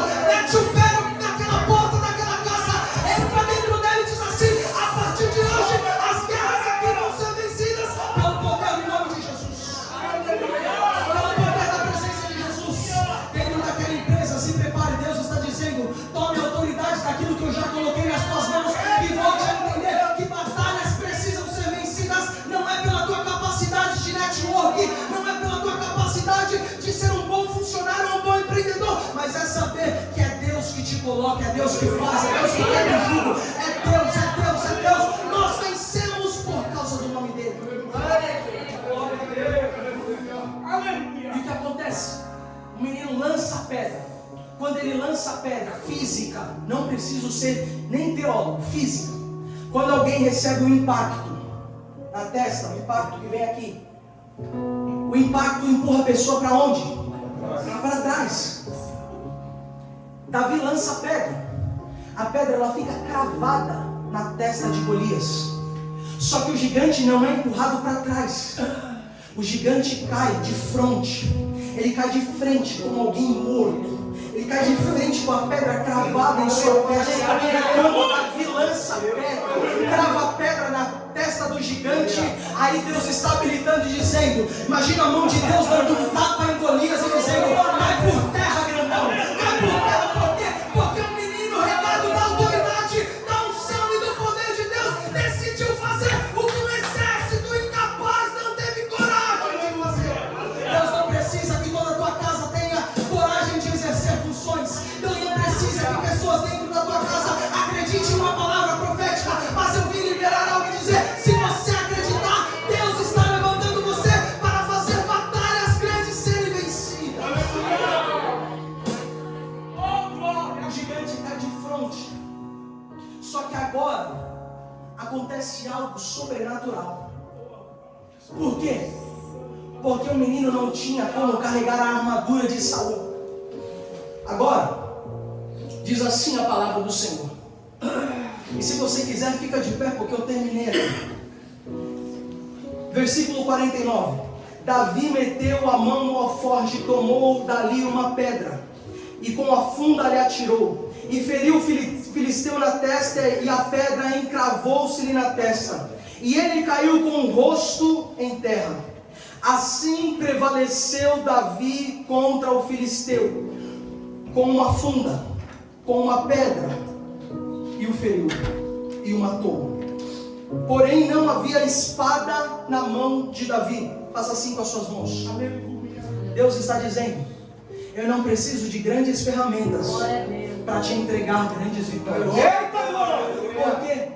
tome autoridade daquilo que eu já coloquei nas tuas mãos e volte a entender que batalhas precisam ser vencidas, não é pela tua capacidade de network, não é pela tua capacidade de ser um bom funcionário ou um bom empreendedor, mas é saber que é Deus que te coloca, é Deus que faz, é Deus que quebra o jugo, é Deus, é Deus, é Deus. Nós vencemos por causa do nome dele. E o que acontece? O menino lança a pedra. Quando ele lança a pedra física, não preciso ser nem teólogo, física. Quando alguém recebe um impacto na testa, um impacto que vem aqui, o impacto empurra a pessoa para onde? Para trás. Davi lança a pedra. A pedra ela fica cravada na testa de Golias. Só que o gigante não é empurrado para trás. O gigante cai de frente. Ele cai de frente como alguém morto. Ele cai de frente com a pedra cravada em sua testa. Quando Davi lança a pedra, crava a pedra na testa do gigante, aí Deus está habilitando e dizendo, imagina a mão de Deus dando um tapa em Golias e dizendo, cai por terra, grandão, cai por terra. Por quê? Porque o menino, regado da autoridade, da unção e do poder de Deus, decidiu fazer o que o exército incapaz não teve coragem de fazer. Deus não precisa que toda a tua casa tenha coragem de exercer funções. Deus não precisa que pessoas dentro da tua casa acreditem em uma palavra profética, mas eu vim liberar algo e dizer, se você acreditar, Deus está levantando você para fazer batalhas grandes serem vencidas. O gigante cai de frente. Só que agora acontece algo sobrenatural. Por quê? Porque o menino não tinha como carregar a armadura de Saul. Agora, diz assim a palavra do Senhor. E se você quiser, fica de pé, porque eu terminei aqui. Versículo 49. Davi meteu a mão no alforje, tomou dali uma pedra, e com a funda lhe atirou, e feriu o filisteu na testa, e a pedra encravou-se-lhe na testa, e ele caiu com o rosto em terra. Assim prevaleceu Davi contra o filisteu, com uma funda, com uma pedra, e o feriu, e o matou. Porém não havia espada na mão de Davi. Faça assim com as suas mãos. Deus está dizendo, eu não preciso de grandes ferramentas para te entregar grandes vitórias. Por quê?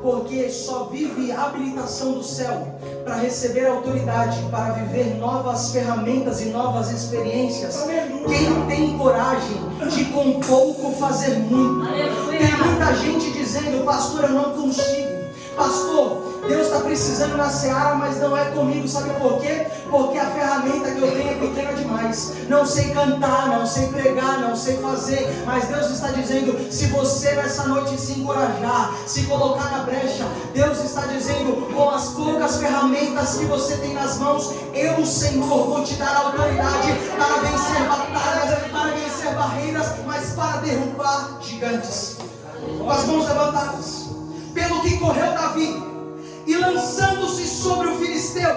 Porque só vive a habilitação do céu para receber autoridade, para viver novas ferramentas e novas experiências. Quem tem coragem de com pouco fazer muito. Tem muita gente dizendo, pastor, eu não consigo. Pastor, Deus está precisando na seara, mas não é comigo. Sabe por quê? Porque a ferramenta que eu tenho é pequena demais. Não sei cantar, não sei pregar, não sei fazer. Mas Deus está dizendo, se você nessa noite se encorajar, se colocar na brecha, Deus está dizendo, com as poucas ferramentas que você tem nas mãos, eu, Senhor, vou te dar autoridade para vencer batalhas, para vencer barreiras, mas para derrubar gigantes. Com as mãos levantadas. Pelo que correu Davi, e lançando-se sobre o filisteu,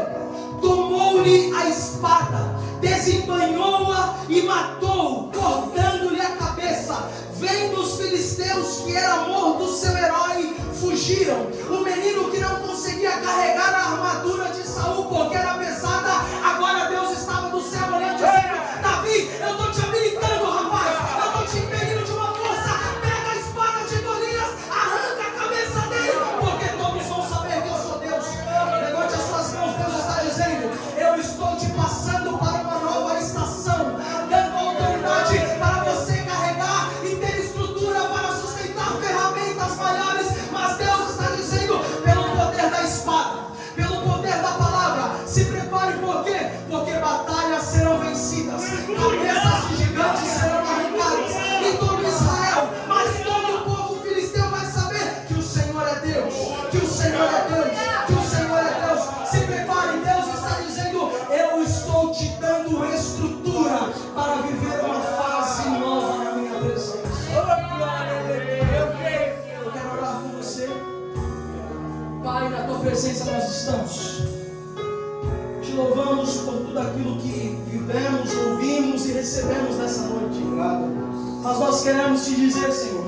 tomou-lhe a espada, desembanhou-a e matou-o, cortando-lhe a cabeça. Vendo os filisteus que era morto o seu herói, fugiram. O menino que não conseguia carregar a armadura de Saul porque era pesada, agora Deus estava do céu olhando e dizendo, Davi, eu estou te habilitando, rapaz, eu estou te impedindo de uma força. Pega a espada de Golias, arranca a cabeça dele, porque todos vão saber que eu sou Deus. Levante as suas mãos, Deus está dizendo, eu estou te passando para uma nova estação, dando autoridade para você carregar e ter estrutura para sustentar ferramentas maiores. Mas Deus está dizendo, pelo poder da espada, pelo poder da palavra, se prepare. Por quê? Porque batalhas serão vencidas, cabeças de gigantes serão arrancadas, e todo Israel, mas todo o povo filisteu vai saber que o Senhor é Deus, que o Senhor é Deus, que o Senhor é Deus. Se prepare, Deus está dizendo, eu estou te dando estrutura para viver uma fase nova na minha presença. Eu quero orar por você. Pai, na tua presença nós estamos. Te louvamos por tudo aquilo que vivemos, ouvimos e recebemos nessa noite. Mas nós queremos te dizer, Senhor,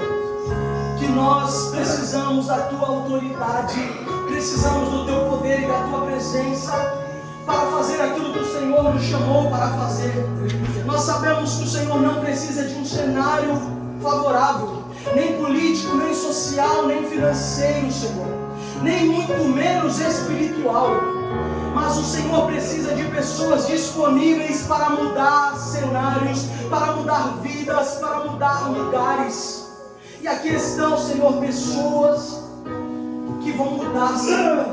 que nós precisamos da tua autoridade, precisamos do teu poder e da tua presença para fazer aquilo que o Senhor nos chamou para fazer. Nós sabemos que o Senhor não precisa de um cenário favorável, nem político, nem social, nem financeiro, Senhor, nem muito menos espiritual. Mas o Senhor precisa de pessoas disponíveis para mudar cenários, para mudar vidas, para mudar lugares. E aqui estão, Senhor, pessoas que vão mudar, Senhor,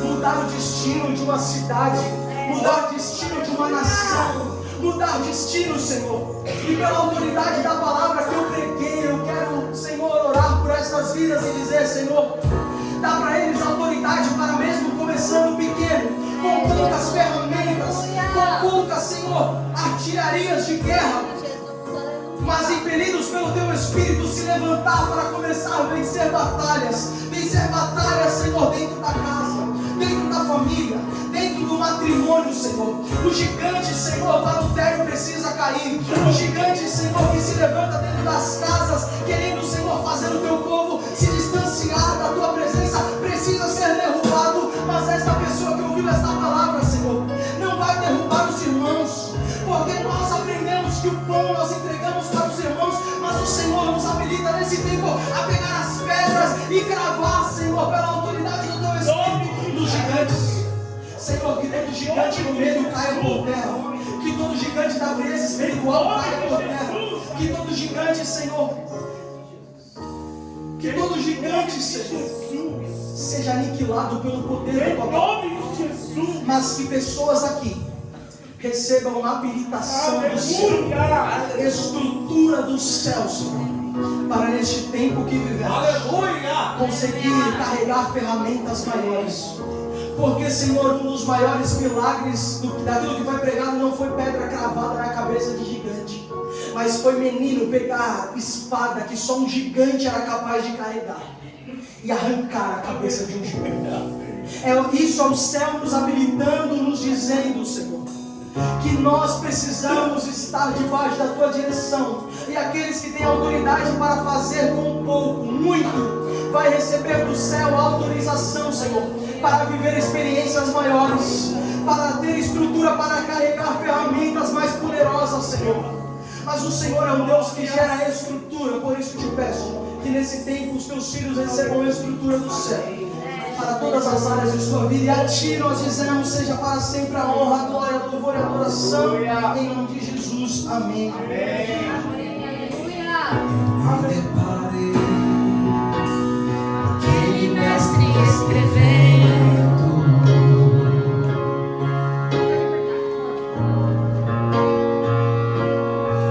mudar o destino de uma cidade, mudar o destino de uma nação, mudar o destino, Senhor. E pela autoridade da palavra que eu preguei, eu quero, Senhor, orar por essas vidas e dizer, Senhor, dá para eles autoridade para mesmo começando pequeno, com poucas ferramentas, com poucas, Senhor, artilharias de guerra, mas impelidos pelo Teu Espírito se levantar para começar a vencer batalhas, Senhor, dentro da casa, dentro da família, dentro do matrimônio, Senhor. O gigante, Senhor, adultério precisa cair. O gigante, Senhor, que se levanta dentro das casas, querendo, Senhor, fazer o Teu povo se distanciar da Tua presença, precisa ser derrubado. Mas esta pessoa que ouviu esta palavra, Senhor, não vai derrubar os irmãos, porque nós aprendemos que o pão nós entregamos para os irmãos, mas o Senhor nos habilita nesse tempo a pegar as pedras e cravar, Senhor, pela autoridade do Teu Espírito, nos gigantes. Senhor, que todo gigante no medo caia por terra, que todo gigante da frieza espiritual caia por terra, que todo gigante, Senhor, que todo gigante, Senhor, seja aniquilado pelo poder do Tua palavra. Mas que pessoas aqui recebam a habilitação do céu, estrutura do céu, Senhor, para neste tempo que vivemos, conseguir carregar ferramentas maiores. Porque, Senhor, um dos maiores milagres daquilo que foi pregado não foi pedra cravada na cabeça de gigante, mas foi menino pegar espada que só um gigante era capaz de carregar e arrancar a cabeça de um gigante. Isso é o céu nos habilitando, nos dizendo, Senhor, que nós precisamos estar debaixo da Tua direção. E aqueles que têm autoridade para fazer com pouco, muito, vai receber do céu a autorização, Senhor, para viver experiências maiores, para ter estrutura para carregar ferramentas mais poderosas, Senhor. Mas o Senhor é um Deus que gera estrutura, por isso te peço que nesse tempo os Teus filhos recebam a estrutura do céu para todas as áreas de sua vida. E a Ti nós dizemos, seja para sempre a honra, a glória, o louvor e a adoração, em nome de Jesus, amém. Aquele mestre escreveu